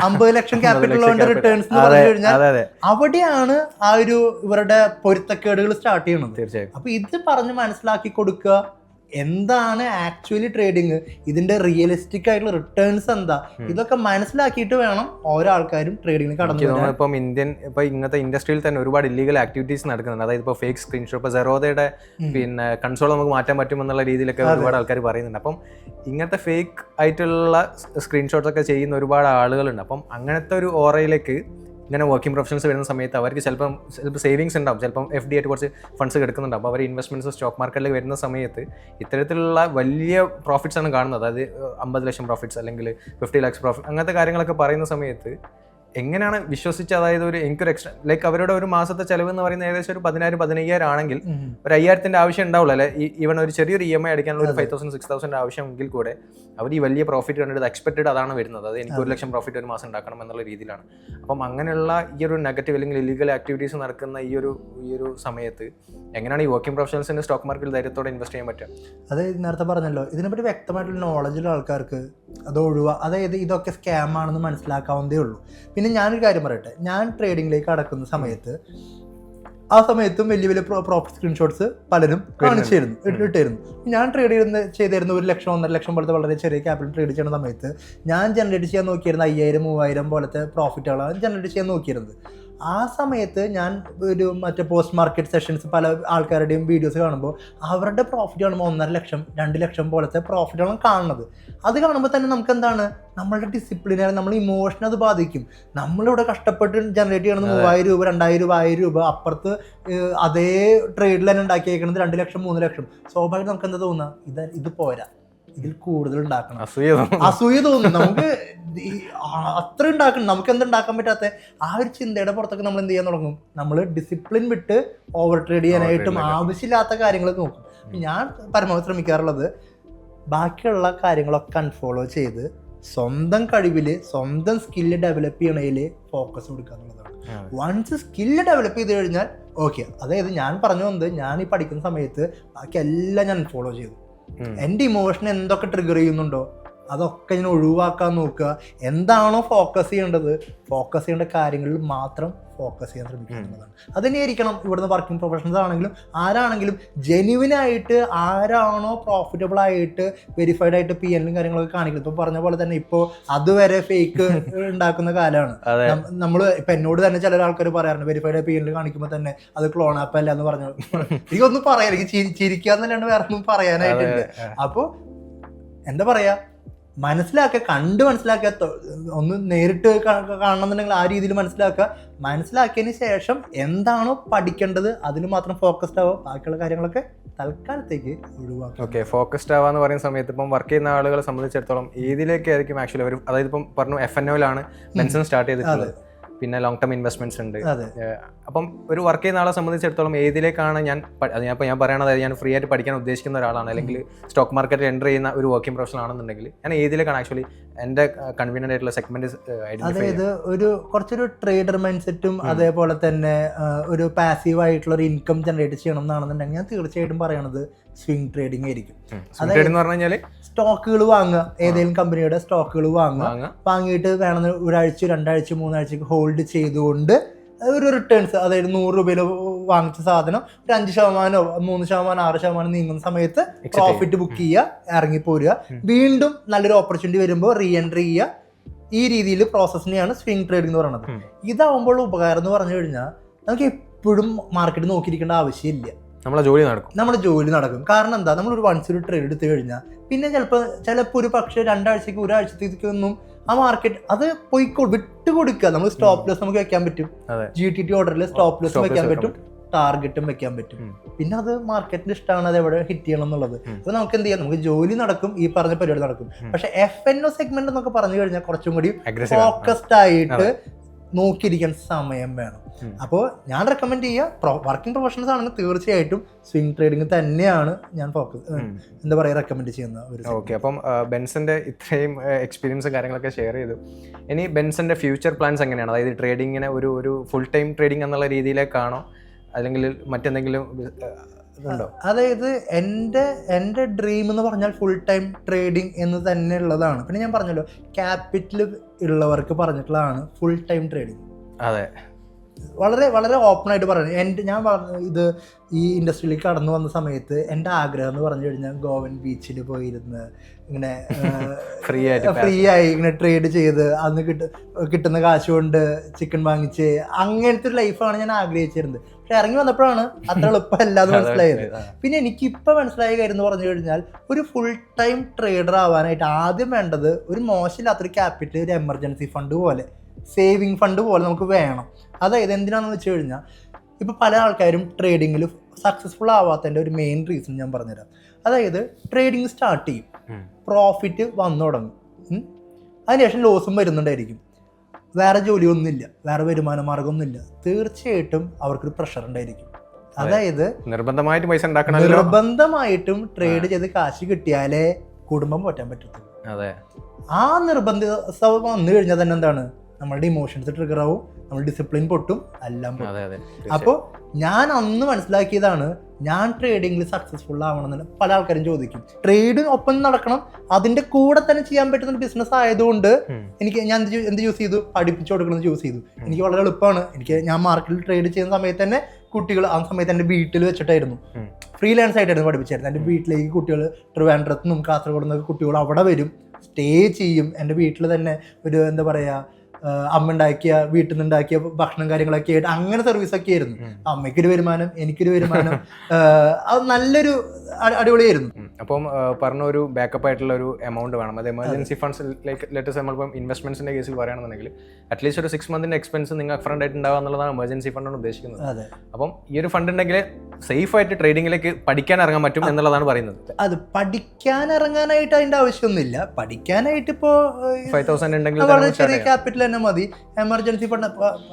50 ലക്ഷം ക്യാപിറ്റൽ റിട്ടേൺസ് എന്ന് പറഞ്ഞു കഴിഞ്ഞാൽ അവിടെയാണ് ആ ഒരു ഇവരുടെ പൊരുത്തക്കേടുകൾ സ്റ്റാർട്ട് ചെയ്യണത്. തീർച്ചയായും. അപ്പൊ ഇത് പറഞ്ഞ് മനസ്സിലാക്കി കൊടുക്കുക, എന്താണ് ആക്ച്വലി ട്രേഡിങ്, ഇതിന്റെ റിയലിസ്റ്റിക് ആയിട്ടുള്ള റിട്ടേൺസ് എന്താ, ഇതൊക്കെ മനസ്സിലാക്കിയിട്ട് വേണം ഓരോ ആൾക്കാരും ട്രേഡിങ്ങിൽ കടന്നു. ഇപ്പം ഇങ്ങനത്തെ ഇൻഡസ്ട്രിയിൽ തന്നെ ഒരുപാട് ഇല്ലീഗൽ ആക്ടിവിറ്റീസ് നടക്കുന്നുണ്ട്. അതായത് ഇപ്പോൾ ഫേക്ക് സ്ക്രീൻഷോട്ട്, ഇപ്പോൾ സെറോദയുടെ പിന്നെ കൺസോൾ നമുക്ക് മാറ്റാൻ പറ്റുമെന്നുള്ള രീതിയിലൊക്കെ ഒരുപാട് ആൾക്കാർ പറയുന്നുണ്ട്. അപ്പം ഇങ്ങനത്തെ ഫേക്ക് ആയിട്ടുള്ള സ്ക്രീൻഷോട്ട്സ് ഒക്കെ ചെയ്യുന്ന ഒരുപാട് ആളുകളുണ്ട്. അപ്പം അങ്ങനത്തെ ഒരു ഓറയിലേക്ക് ഇങ്ങനെ വർക്കിംഗ് പ്രൊഫഷൻസ് വരുന്ന സമയത്ത് അവർക്ക് ചിലപ്പം സേവിങ്സ് ഉണ്ടാവും, ചിലപ്പം FD ആയിട്ട് കുറച്ച് ഫണ്ട്സ് കിടക്കുന്നുണ്ടാവും. അപ്പോൾ അവർ ഇൻവെസ്റ്റ്മെൻറ്റ്സ് സ്റ്റോക്ക് മാർക്കറ്റിലേക്ക് വരുന്ന സമയത്ത് ഇത്തരത്തിലുള്ള വലിയ പ്രോഫിറ്റ്സ് ആണ് കാണുന്നത്. അതായത് 50 ലക്ഷം പ്രോഫിറ്റ്സ് അല്ലെങ്കിൽ 50 lakhs പ്രോഫിറ്റ്, അങ്ങനത്തെ കാര്യങ്ങളൊക്കെ പറയുന്ന സമയത്ത് എങ്ങനെയാണ് വിശ്വസിച്ച്, അതായത് എനിക്കൊരു എക്സ്ട്രാ ലൈക്ക് അവരുടെ ഒരു മാസത്തെ ചിലവ് എന്ന് പറയുന്നത് ഏകദേശം ഒരു 10,000-15,000 ആണെങ്കിൽ ഒരു 5,000 ആവശ്യം ഉണ്ടാവില്ല അല്ലെ? ഈവൻ ഒരു ചെറിയൊരു EMI അടിക്കാനുള്ള ഒരു 5,000-6,000 ആവശ്യമെങ്കിൽ കൂടെ അവർ ഈ വലിയ പ്രോഫിറ്റ് കണ്ടിട്ട് എക്സ്പെക്റ്റഡ് അതാണ് വരുന്നത്. അത് എനിക്ക് 1 ലക്ഷം പ്രോഫിറ്റ് ഒരു മാസം ഉണ്ടാക്കണം എന്നുള്ള രീതിയിലാണ്. അപ്പം അങ്ങനെയുള്ള ഈ ഒരു നെഗറ്റീവ് അല്ലെങ്കിൽ ഇല്ലീഗൽ ആക്ടിവിറ്റീസ് നടക്കുന്ന ഈ ഒരു സമയത്ത് എങ്ങനെയാണ് ഈ വർക്കിംഗ് പ്രൊഫഷണൽസിന്റെ സ്റ്റോക്ക് മാർക്കറ്റിൽ ധൈര്യത്തോടെ ഇൻവെസ്റ്റ് ചെയ്യാൻ പറ്റുക? അത് നേരത്തെ പറഞ്ഞല്ലോ, ഇതിനെപ്പറ്റി വ്യക്തമായിട്ടുള്ള നോളജുള്ള ആൾക്കാർക്ക് അത് അതായത് ഇതൊക്കെ സ്കാം ആണെന്ന് മനസ്സിലാക്കാവുന്നതേ ഉള്ളൂ. പിന്നെ ഞാനൊരു കാര്യം പറയട്ടെ, ഞാൻ ട്രേഡിങ്ങിലേക്ക് കടക്കുന്ന സമയത്ത് ആ സമയത്തും വലിയ വലിയ പ്രോഫിറ്റ് സ്ക്രീൻഷോട്ട്സ് പലരും കാണിച്ചിരുന്നു, ഇട്ടിരുന്നു. ഞാൻ ട്രേഡ് ചെയ്തിരുന്ന 1 ലക്ഷം 1.5 ലക്ഷം പോലത്തെ വളരെ ചെറിയ ക്യാപിറ്റൽ ട്രേഡ് ചെയ്യുന്ന സമയത്ത് ഞാൻ ജനറേറ്റ് ചെയ്യാൻ നോക്കിയിരുന്ന 5,000-3,000 പോലത്തെ പ്രോഫിറ്റുകളാണ് ജനറേറ്റ് ചെയ്യാൻ നോക്കിയിരുന്നത്. ആ സമയത്ത് ഞാൻ ഒരു മറ്റേ പോസ്റ്റ് മാർക്കറ്റ് സെഷൻസ് പല ആൾക്കാരുടെയും വീഡിയോസ് കാണുമ്പോൾ അവരുടെ പ്രോഫിറ്റ് കാണുമ്പോൾ 1.5 ലക്ഷം 2 ലക്ഷം പോലത്തെ പ്രോഫിറ്റാണ് കാണുന്നത്. അത് കാണുമ്പോൾ തന്നെ നമുക്ക് എന്താണ്, നമ്മളുടെ ഡിസിപ്ലിനെ, നമ്മൾ ഇമോഷനെ അത് ബാധിക്കും. നമ്മളിവിടെ കഷ്ടപ്പെട്ട് ജനറേറ്റ് ചെയ്യണത് 3,000 രൂപ 2,000 രൂപ 1,000 രൂപ, അപ്പുറത്ത് അതേ ട്രേഡിൽ തന്നെ ഉണ്ടാക്കിയേക്കുന്നത് 2 ലക്ഷം 3 ലക്ഷം. സ്വാഭാവികം നമുക്ക് എന്താ തോന്നുക, ഇത് പോരാ, ഇതിൽ കൂടുതൽ ഉണ്ടാക്കണം, അസൂയ തോന്നും നമുക്ക്. അത്ര ഉണ്ടാക്കണം, നമുക്ക് എന്തുണ്ടാക്കാൻ പറ്റാത്ത ആ ഒരു ചിന്തയുടെ പുറത്തൊക്കെ നമ്മൾ എന്ത് ചെയ്യാൻ തുടങ്ങും, നമ്മൾ ഡിസിപ്ലിൻ വിട്ട് ഓവർ ട്രേഡ് ചെയ്യാനായിട്ടും ആവശ്യമില്ലാത്ത കാര്യങ്ങൾ നോക്കും. ഞാൻ പരമാവധി ശ്രമിക്കാറുള്ളത് ബാക്കിയുള്ള കാര്യങ്ങളൊക്കെ അൺഫോളോ ചെയ്ത് സ്വന്തം കഴിവിൽ സ്വന്തം സ്കില്ല് ഡെവലപ്പ് ചെയ്യണതിൽ ഫോക്കസ് കൊടുക്കുക എന്നുള്ളതാണ്. വൺസ് സ്കില്ല് ഡെവലപ്പ് ചെയ്ത് കഴിഞ്ഞാൽ ഓക്കെ. അതായത് ഞാൻ പറഞ്ഞു വന്നത്, ഞാൻ ഈ പഠിക്കുന്ന സമയത്ത് ബാക്കി എല്ലാം ഞാൻ ഫോളോ ചെയ്തു. എൻ്റെ ഇമോഷൻ എന്തൊക്കെ ട്രിഗർ ചെയ്യുന്നുണ്ടോ അതൊക്കെ ഞാൻ ഒഴിവാക്കാൻ നോക്കുക. എന്താണോ ഫോക്കസ് ചെയ്യേണ്ട കാര്യങ്ങളിൽ മാത്രം ഫോക്കസ് ചെയ്യാൻ ശ്രമിക്കുന്നതാണ്. അതുതന്നെയായിരിക്കണം ഇവിടുന്ന് വർക്കിംഗ് പ്രൊഫഷണൽസ് ആണെങ്കിലും ആരാണെങ്കിലും ജെന്യുവിനായിട്ട് ആരാണോ പ്രോഫിറ്റബിൾ ആയിട്ട് വെരിഫൈഡ് ആയിട്ട് PNലും കാര്യങ്ങളൊക്കെ കാണിക്കുന്നത്. ഇപ്പോൾ പറഞ്ഞ പോലെ തന്നെ ഇപ്പോൾ അതുവരെ ഫേക്ക് ഉണ്ടാക്കുന്ന കാലമാണ്. നമ്മൾ ഇപ്പം എന്നോട് തന്നെ ചില ആൾക്കാർ പറയാറുണ്ട്, വെരിഫൈഡ് ആയി PNൽ കാണിക്കുമ്പോൾ തന്നെ അത് ക്ലോൺ ആപ്പ് അല്ല എന്ന് പറഞ്ഞു. എനിക്കൊന്നും പറയാം, എനിക്ക് ചിരിക്കാന്നല്ലാണ്ട് വേറെ ഒന്നും പറയാനായിട്ടുണ്ട്. അപ്പോൾ എന്താ പറയാ, മനസ്സിലാക്കുക, ഒന്ന് നേരിട്ട് കാണണമെന്നുണ്ടെങ്കിൽ ആ രീതിയിൽ മനസ്സിലാക്കിയതിന് ശേഷം എന്താണോ പഠിക്കേണ്ടത് അതിൽ മാത്രം ഫോക്കസ്ഡ് ആവുക. ബാക്കിയുള്ള കാര്യങ്ങളൊക്കെ തൽക്കാലത്തേക്ക് ഒഴിവാക്കുക. ഓക്കെ, ഫോക്കസ്ഡ് ആവാന്ന് പറയുന്ന സമയത്ത് ഇപ്പം വർക്ക് ചെയ്യുന്ന ആളുകളെ സംബന്ധിച്ചിടത്തോളം ഏതിലേക്കായിരിക്കും ആക്ച്വലി അവർ, അതായത് ഇപ്പം പറഞ്ഞു FNOയിലാണ് ബെൻസൺ സ്റ്റാർട്ട് ചെയ്തിട്ടുള്ളത്, പിന്നെ ലോങ് ടേം ഇൻവെസ്റ്റ്മെന്റ്സ് ഉണ്ട്. അപ്പം ഒരു വർക്ക് ചെയ്യുന്ന ആളെ സംബന്ധിച്ചിടത്തോളം ഏതിലേക്കാണ് ഞാൻ പറയണത്, ഞാൻ ഫ്രീ ആയിട്ട് പഠിക്കാൻ ഉദ്ദേശിക്കുന്ന ഒരാളാണ്, അല്ലെങ്കിൽ സ്റ്റോക്ക് മാർക്കറ്റിൽ എൻ്റർ ചെയ്യുന്ന ഒരു വർക്കിംഗ് പ്രൊഫഷണൽ ആണെന്നുണ്ടെങ്കിൽ ഞാൻ ഏതിലേക്കാണ് ആക്ച്വലി എൻ്റെ കൺവീനിയൻ്റ് ആയിട്ടുള്ള സെഗ്മെന്റ്? അതായത് കുറച്ചൊരു ട്രേഡർ മൈൻഡ് സെറ്റും അതേപോലെ തന്നെ ഒരു പാസീവ് ആയിട്ടുള്ള ഒരു ഇൻകം ജനറേറ്റ് ചെയ്യണം എന്നാണെന്നുണ്ടെങ്കിൽ ഞാൻ തീർച്ചയായിട്ടും പറയണത് സ്വിംഗ് ട്രേഡിംഗ് ആയിരിക്കും. അതായത് സ്റ്റോക്കുകൾ വാങ്ങുക, ഏതെങ്കിലും കമ്പനിയുടെ സ്റ്റോക്കുകൾ വാങ്ങിയിട്ട് വേണമെന്ന് 1 ആഴ്ച 2 ആഴ്ച 3 ആഴ്ചക്ക് ഹോൾഡ് ചെയ്തുകൊണ്ട് ഒരു റിട്ടേൺസ്, അതായത് 100 രൂപയിൽ വാങ്ങിച്ച സാധനം ഒരു 5%, 3%, 6% നീങ്ങുന്ന സമയത്ത് പ്രോഫിറ്റ് ബുക്ക് ചെയ്യുക, ഇറങ്ങിപ്പോരുക, വീണ്ടും നല്ലൊരു ഓപ്പർച്യൂണിറ്റി വരുമ്പോൾ റീ എൻട്രി ചെയ്യുക. ഈ രീതിയിൽ പ്രോസസ്സിനെയാണ് സ്വിംഗ് ട്രേഡിംഗ് എന്ന് പറയുന്നത്. ഇതാവുമ്പോൾ ഉപകാരം എന്ന് പറഞ്ഞു കഴിഞ്ഞാൽ നമുക്ക് എപ്പോഴും മാർക്കറ്റ് നോക്കിയിരിക്കേണ്ട ആവശ്യമില്ല, നമ്മുടെ ജോലി നടക്കും. കാരണം എന്താ, നമ്മൾ ഒരു വൺസ് ഒരു ട്രേഡ് എടുത്തു കഴിഞ്ഞാൽ പിന്നെ ചിലപ്പോൾ ഒരു പക്ഷേ 2 ആഴ്ചക്ക് 1 ആഴ്ചത്തേക്കൊന്നും ആ മാർക്കറ്റ് അത് വിട്ടുകൊടുക്കുക. നമ്മൾ സ്റ്റോപ്പ് ലോസ് നമുക്ക് വെക്കാൻ പറ്റും, GTT ഓർഡറിൽ സ്റ്റോപ്പ് ലോസ് വെക്കാൻ പറ്റും, ടാർഗറ്റും വെക്കാൻ പറ്റും. പിന്നെ അത് മാർക്കറ്റിന്റെ ഇഷ്ടമാണ് അത് എവിടെ ഹിറ്റ് ചെയ്യണം എന്നുള്ളത്. അപ്പൊ നമുക്ക് എന്ത് ചെയ്യാം, നമുക്ക് ജോലി നടക്കും, ഈ പറഞ്ഞ പരിപാടി നടക്കും. പക്ഷെ FNO സെഗ്മെന്റ് എന്നൊക്കെ പറഞ്ഞു കഴിഞ്ഞാൽ കുറച്ചും കൂടി ഫോക്കസ്ഡ് ആയിട്ട് നോക്കിയിരിക്കാൻ സമയം വേണം. അപ്പോൾ ഞാൻ റെക്കമെൻഡ് ചെയ്യുക, വർക്കിംഗ് പ്രൊഫഷണൽസ് ആണെങ്കിൽ തീർച്ചയായിട്ടും സ്വിംഗ് ട്രേഡിംഗ് തന്നെയാണ് ഞാൻ റെക്കമെൻഡ് ചെയ്യുന്ന ഒരു. ഓക്കെ, അപ്പം ബെൻസന്റെ ഇത്രയും എക്സ്പീരിയൻസും കാര്യങ്ങളൊക്കെ ഷെയർ ചെയ്തു. ഇനി ബെൻസന്റെ ഫ്യൂച്ചർ പ്ലാൻസ് എങ്ങനെയാണ്? അതായത് ട്രേഡിങ്ങിനെ ഒരു ഫുൾ ടൈം ട്രേഡിംഗ് എന്നുള്ള രീതിയിലേക്കാണോ, അല്ലെങ്കിൽ മറ്റെന്തെങ്കിലും ഉണ്ടോ? അതായത് എൻ്റെ ഡ്രീം എന്ന് പറഞ്ഞാൽ ഫുൾ ടൈം ട്രേഡിംഗ് എന്ന് തന്നെ ഉള്ളതാണ്. പിന്നെ ഞാൻ പറഞ്ഞല്ലോ, ക്യാപിറ്റൽ ഉള്ളവർക്ക് പറഞ്ഞിട്ടുള്ളതാണ് ഫുൾ ടൈം ട്രേഡിംഗ്. അതെ, വളരെ വളരെ ഓപ്പൺ ആയിട്ട് പറയുന്നത്. ഞാൻ ഇത് ഈ ഇൻഡസ്ട്രിയിലേക്ക് കടന്നു വന്ന സമയത്ത് എൻ്റെ ആഗ്രഹം എന്ന് പറഞ്ഞു കഴിഞ്ഞാൽ ഗോവൻ ബീച്ചിൽ പോയിരുന്ന് ഇങ്ങനെ ഫ്രീ ആയി ഇങ്ങനെ ട്രേഡ് ചെയ്ത് അന്ന് കിട്ടുന്ന കാശ് കൊണ്ട് ചിക്കൻ വാങ്ങിച്ച് അങ്ങനത്തെ ഒരു ലൈഫാണ് ഞാൻ ആഗ്രഹിച്ചിരുന്നത്. പക്ഷെ ഇറങ്ങി വന്നപ്പോഴാണ് അത്ര എളുപ്പമല്ലാതെ മനസ്സിലായത്. പിന്നെ എനിക്കിപ്പോൾ മനസ്സിലായ കാര്യം എന്ന് പറഞ്ഞു കഴിഞ്ഞാൽ, ഒരു ഫുൾ ടൈം ട്രേഡർ ആവാനായിട്ട് ആദ്യം വേണ്ടത് ഒരു മോശമില്ലാത്തൊരു ക്യാപിറ്റൽ, ഒരു എമർജൻസി ഫണ്ട് പോലെ, സേവിങ് ഫണ്ട് പോലെ നമുക്ക് വേണം. അതായത് എന്തിനാണെന്ന് വെച്ച് കഴിഞ്ഞാൽ, ഇപ്പോൾ പല ആൾക്കാരും ട്രേഡിങ്ങിൽ സക്സസ്ഫുൾ ആവാത്തതിൻ്റെ ഒരു മെയിൻ റീസൺ ഞാൻ പറഞ്ഞുതരാം. അതായത് ട്രേഡിങ് സ്റ്റാർട്ട് ചെയ്യും, പ്രോഫിറ്റ് വന്നു തുടങ്ങും, അതിനുശേഷം ലോസും വരുന്നുണ്ടായിരിക്കും, വേറെ ജോലിയൊന്നുമില്ല, വേറെ വരുമാന മാർഗമൊന്നുമില്ല, തീർച്ചയായിട്ടും അവർക്കൊരു പ്രഷർ ഉണ്ടായിരിക്കും. അതായത് നിർബന്ധമായിട്ടും ട്രേഡ് ചെയ്ത് കാശ് കിട്ടിയാലേ കുടുംബം പോറ്റാൻ പറ്റത്തുള്ളൂ. ആ നിർബന്ധത വന്നു കഴിഞ്ഞാൽ തന്നെ എന്താണ്, നമ്മളുടെ ഇമോഷൻസ് ട്രിഗർ ആവും, നമ്മൾ ഡിസിപ്ലിൻ പൊട്ടും, എല്ലാം. അപ്പോൾ ഞാൻ അന്ന് മനസ്സിലാക്കിയതാണ്, ഞാൻ ട്രേഡിങ്ങിൽ സക്സസ്ഫുൾ ആവണമെന്ന് പല ആൾക്കാരും ചോദിക്കും. ട്രേഡ് ഒപ്പം നടക്കണം, അതിന്റെ കൂടെ തന്നെ ചെയ്യാൻ പറ്റുന്ന ബിസിനസ് ആയതുകൊണ്ട് ഞാൻ എന്ത് ചൂസ് ചെയ്തു, പഠിപ്പിച്ചു കൊടുക്കുന്നത് ചൂസ് ചെയ്തു. എനിക്ക് വളരെ എളുപ്പമാണ്. ഞാൻ മാർക്കറ്റിൽ ട്രേഡ് ചെയ്യുന്ന സമയത്ത് തന്നെ കുട്ടികൾ ആ സമയത്ത് എൻ്റെ വീട്ടിൽ വെച്ചിട്ടായിരുന്നു, ഫ്രീലാൻസ് ആയിട്ടായിരുന്നു പഠിപ്പിച്ചായിരുന്നു. എൻ്റെ വീട്ടിലേക്ക് കുട്ടികൾ ട്രിവാൻഡ്രത്ത് നിന്നും കാസർഗോഡ് നിന്നൊക്കെ കുട്ടികൾ അവിടെ വരും, സ്റ്റേ ചെയ്യും. എൻ്റെ വീട്ടിൽ തന്നെ ഒരു അമ്മ ഉണ്ടാക്കിയ, വീട്ടിൽ നിന്ന് ഉണ്ടാക്കിയ ഭക്ഷണം കാര്യങ്ങളൊക്കെ ആയിട്ട് അങ്ങനെ സർവീസൊക്കെ ആയിരുന്നു. അമ്മയ്ക്കൊരു വരുമാനം, എനിക്കൊരു വരുമാനം, അത് നല്ലൊരു അടിപൊളിയായിരുന്നു. അപ്പം പറഞ്ഞ ഒരു ബാക്കപ്പ് ആയിട്ടുള്ള ഒരു എമൗണ്ട് വേണം. അത് എമർജൻസി ഫണ്ട്സ് ലേറ്റസ്റ്റ് നമ്മളിപ്പം ഇൻവെസ്റ്റ്മെന്റ്സിന്റെ കേസിൽ പറയുകയാണെന്നുണ്ടെങ്കിൽ അറ്റ്ലീസ്റ്റ് ഒരു 6 months എക്സ്പെൻസ് നിങ്ങൾ അപ്ഫ്രണ്ട് ആയിട്ട് ഉണ്ടാവുക എന്നുള്ളതാണ് എമർജൻസി ഫണ്ടാണ് ഉദ്ദേശിക്കുന്നത്. അപ്പം ഈ ഒരു ഫണ്ട് ഉണ്ടെങ്കിൽ സേഫ് ആയിട്ട് ട്രേഡിങ്ങിലേക്ക് പഠിക്കാൻ ഇറങ്ങാൻ പറ്റും എന്നുള്ളതാണ് പറയുന്നത്. അത് പഠിക്കാൻ ഇറങ്ങാനായിട്ട് അതിന്റെ ആവശ്യമൊന്നുമില്ല. പഠിക്കാനായിട്ട് ഇപ്പോ 5,000 ഉണ്ടെങ്കിൽ വളരെ ചെറിയ ക്യാപിറ്റൽ തന്നെ മതി. എമർജൻസി ഫണ്ട്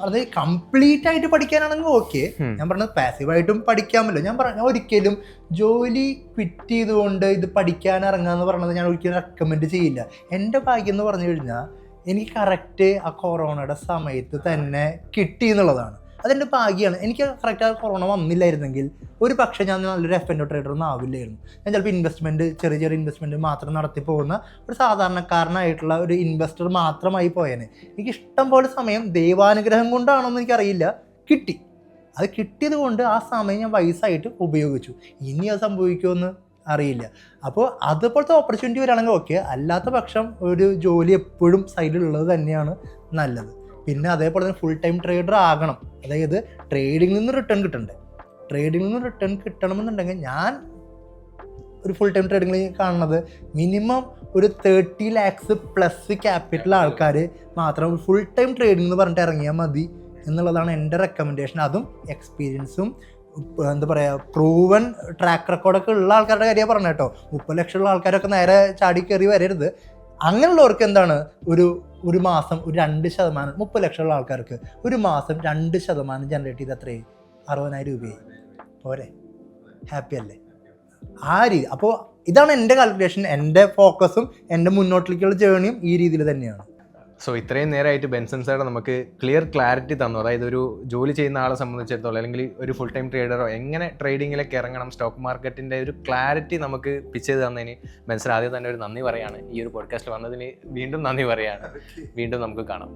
അത് കംപ്ലീറ്റ് ആയിട്ട് പഠിക്കാനാണെങ്കിൽ ഓക്കെ. ഞാൻ പറഞ്ഞത് പാസീവായിട്ടും പഠിക്കാമല്ലോ. ഞാൻ ഒരിക്കലും ജോലി ക്വിറ്റ് ചെയ്തുകൊണ്ട് ഇത് പഠിക്കാൻ ഇറങ്ങാന്ന് പറഞ്ഞത് ഞാൻ ഒരിക്കലും റെക്കമെൻഡ് ചെയ്യില്ല. എൻ്റെ ഭാഗ്യം എന്ന് പറഞ്ഞു കഴിഞ്ഞാൽ എനിക്ക് കറക്റ്റ് ആ കൊറോണയുടെ സമയത്ത് തന്നെ കിട്ടി എന്നുള്ളതാണ്. അതെൻ്റെ ഭാഗ്യമാണ്. എനിക്ക് കറക്റ്റ് ആ കൊറോണ വന്നില്ലായിരുന്നെങ്കിൽ ഒരു പക്ഷേ ഞാൻ നല്ലൊരു FNO ട്രേഡർ ഒന്നും ആവില്ലായിരുന്നു. ഞാൻ ചിലപ്പോൾ ചെറിയ ചെറിയ ഇൻവെസ്റ്റ്മെൻറ്റ് മാത്രം നടത്തി പോകുന്ന ഒരു സാധാരണക്കാരനായിട്ടുള്ള ഒരു ഇൻവെസ്റ്റർ മാത്രമായി പോയേനെ. എനിക്ക് ഇഷ്ടം പോലെ സമയം ദൈവാനുഗ്രഹം കൊണ്ടാണോന്ന് എനിക്കറിയില്ല കിട്ടി. അത് കിട്ടിയത് കൊണ്ട് ആ സമയം ഞാൻ വയസ്സായിട്ട് ഉപയോഗിച്ചു. ഇനി അത് സംഭവിക്കുമെന്ന് അറിയില്ല. അപ്പോൾ അതുപോലത്തെ ഓപ്പർച്യൂണിറ്റി വരികയാണെങ്കിൽ ഓക്കെ. അല്ലാത്ത പക്ഷം ഒരു ജോലി എപ്പോഴും സൈഡിലുള്ളത് തന്നെയാണ് നല്ലത്. പിന്നെ അതേപോലെ തന്നെ ഫുൾ ടൈം ട്രേഡർ ആകണം. അതായത് ട്രേഡിങ്ങിൽ നിന്ന് റിട്ടേൺ കിട്ടണ്ടേ. ട്രേഡിങ്ങിൽ നിന്ന് റിട്ടേൺ കിട്ടണമെന്നുണ്ടെങ്കിൽ ഞാൻ ഒരു ഫുൾ ടൈം ട്രേഡിങ്ങിൽ കാണുന്നത് മിനിമം ഒരു 30 lakhs പ്ലസ് ക്യാപിറ്റൽ ആൾക്കാർ മാത്രം ഫുൾ ടൈം ട്രേഡിംഗ് എന്ന് പറഞ്ഞിട്ട് ഇറങ്ങിയാൽ മതി എന്നുള്ളതാണ് എൻ്റെ റെക്കമെൻഡേഷൻ. അതും എക്സ്പീരിയൻസും പ്രൂവൻ ട്രാക്ക് റെക്കോർഡൊക്കെ ഉള്ള ആൾക്കാരുടെ കാര്യം പറഞ്ഞ കേട്ടോ. 30 ലക്ഷമുള്ള ആൾക്കാരൊക്കെ നേരെ ചാടി കയറി വരരുത്. അങ്ങനെയുള്ളവർക്ക് എന്താണ്, ഒരു മാസം ഒരു 2%, 30 ലക്ഷമുള്ള ആൾക്കാർക്ക് ഒരു മാസം 2% ജനറേറ്റ് ചെയ്ത് അത്രയും 60,000 രൂപയായി പോരെ, ഹാപ്പി അല്ലേ? ആ രീതി. അപ്പോൾ ഇതാണ് എൻ്റെ കാൽക്കുലേഷൻ. എൻ്റെ ഫോക്കസും എൻ്റെ മുന്നോട്ടിലേക്കുള്ള ജേണിയും ഈ രീതിയിൽ തന്നെയാണ്. സോ ഇത്രയും നേരമായിട്ട് ബെൻസൺ സാർ നമുക്ക് ക്ലാരിറ്റി തന്നു. അതായത് ഒരു ജോലി ചെയ്യുന്ന ആളെ സംബന്ധിച്ചിടത്തോളം അല്ലെങ്കിൽ ഒരു ഫുൾ ടൈം ട്രേഡറോ എങ്ങനെ ട്രേഡിങ്ങിലേക്ക് ഇറങ്ങണം, സ്റ്റോക്ക് മാർക്കറ്റിൻ്റെ ഒരു ക്ലാരിറ്റി നമുക്ക് പിച്ച് ചെയ്ത് തന്നതിന് ബെൻസൺ ആദ്യം തന്നെ ഒരു നന്ദി പറയാണ്. ഈ ഒരു പോഡ്കാസ്റ്റിൽ വന്നതിന് വീണ്ടും നന്ദി പറയാണ്. വീണ്ടും നമുക്ക് കാണാം.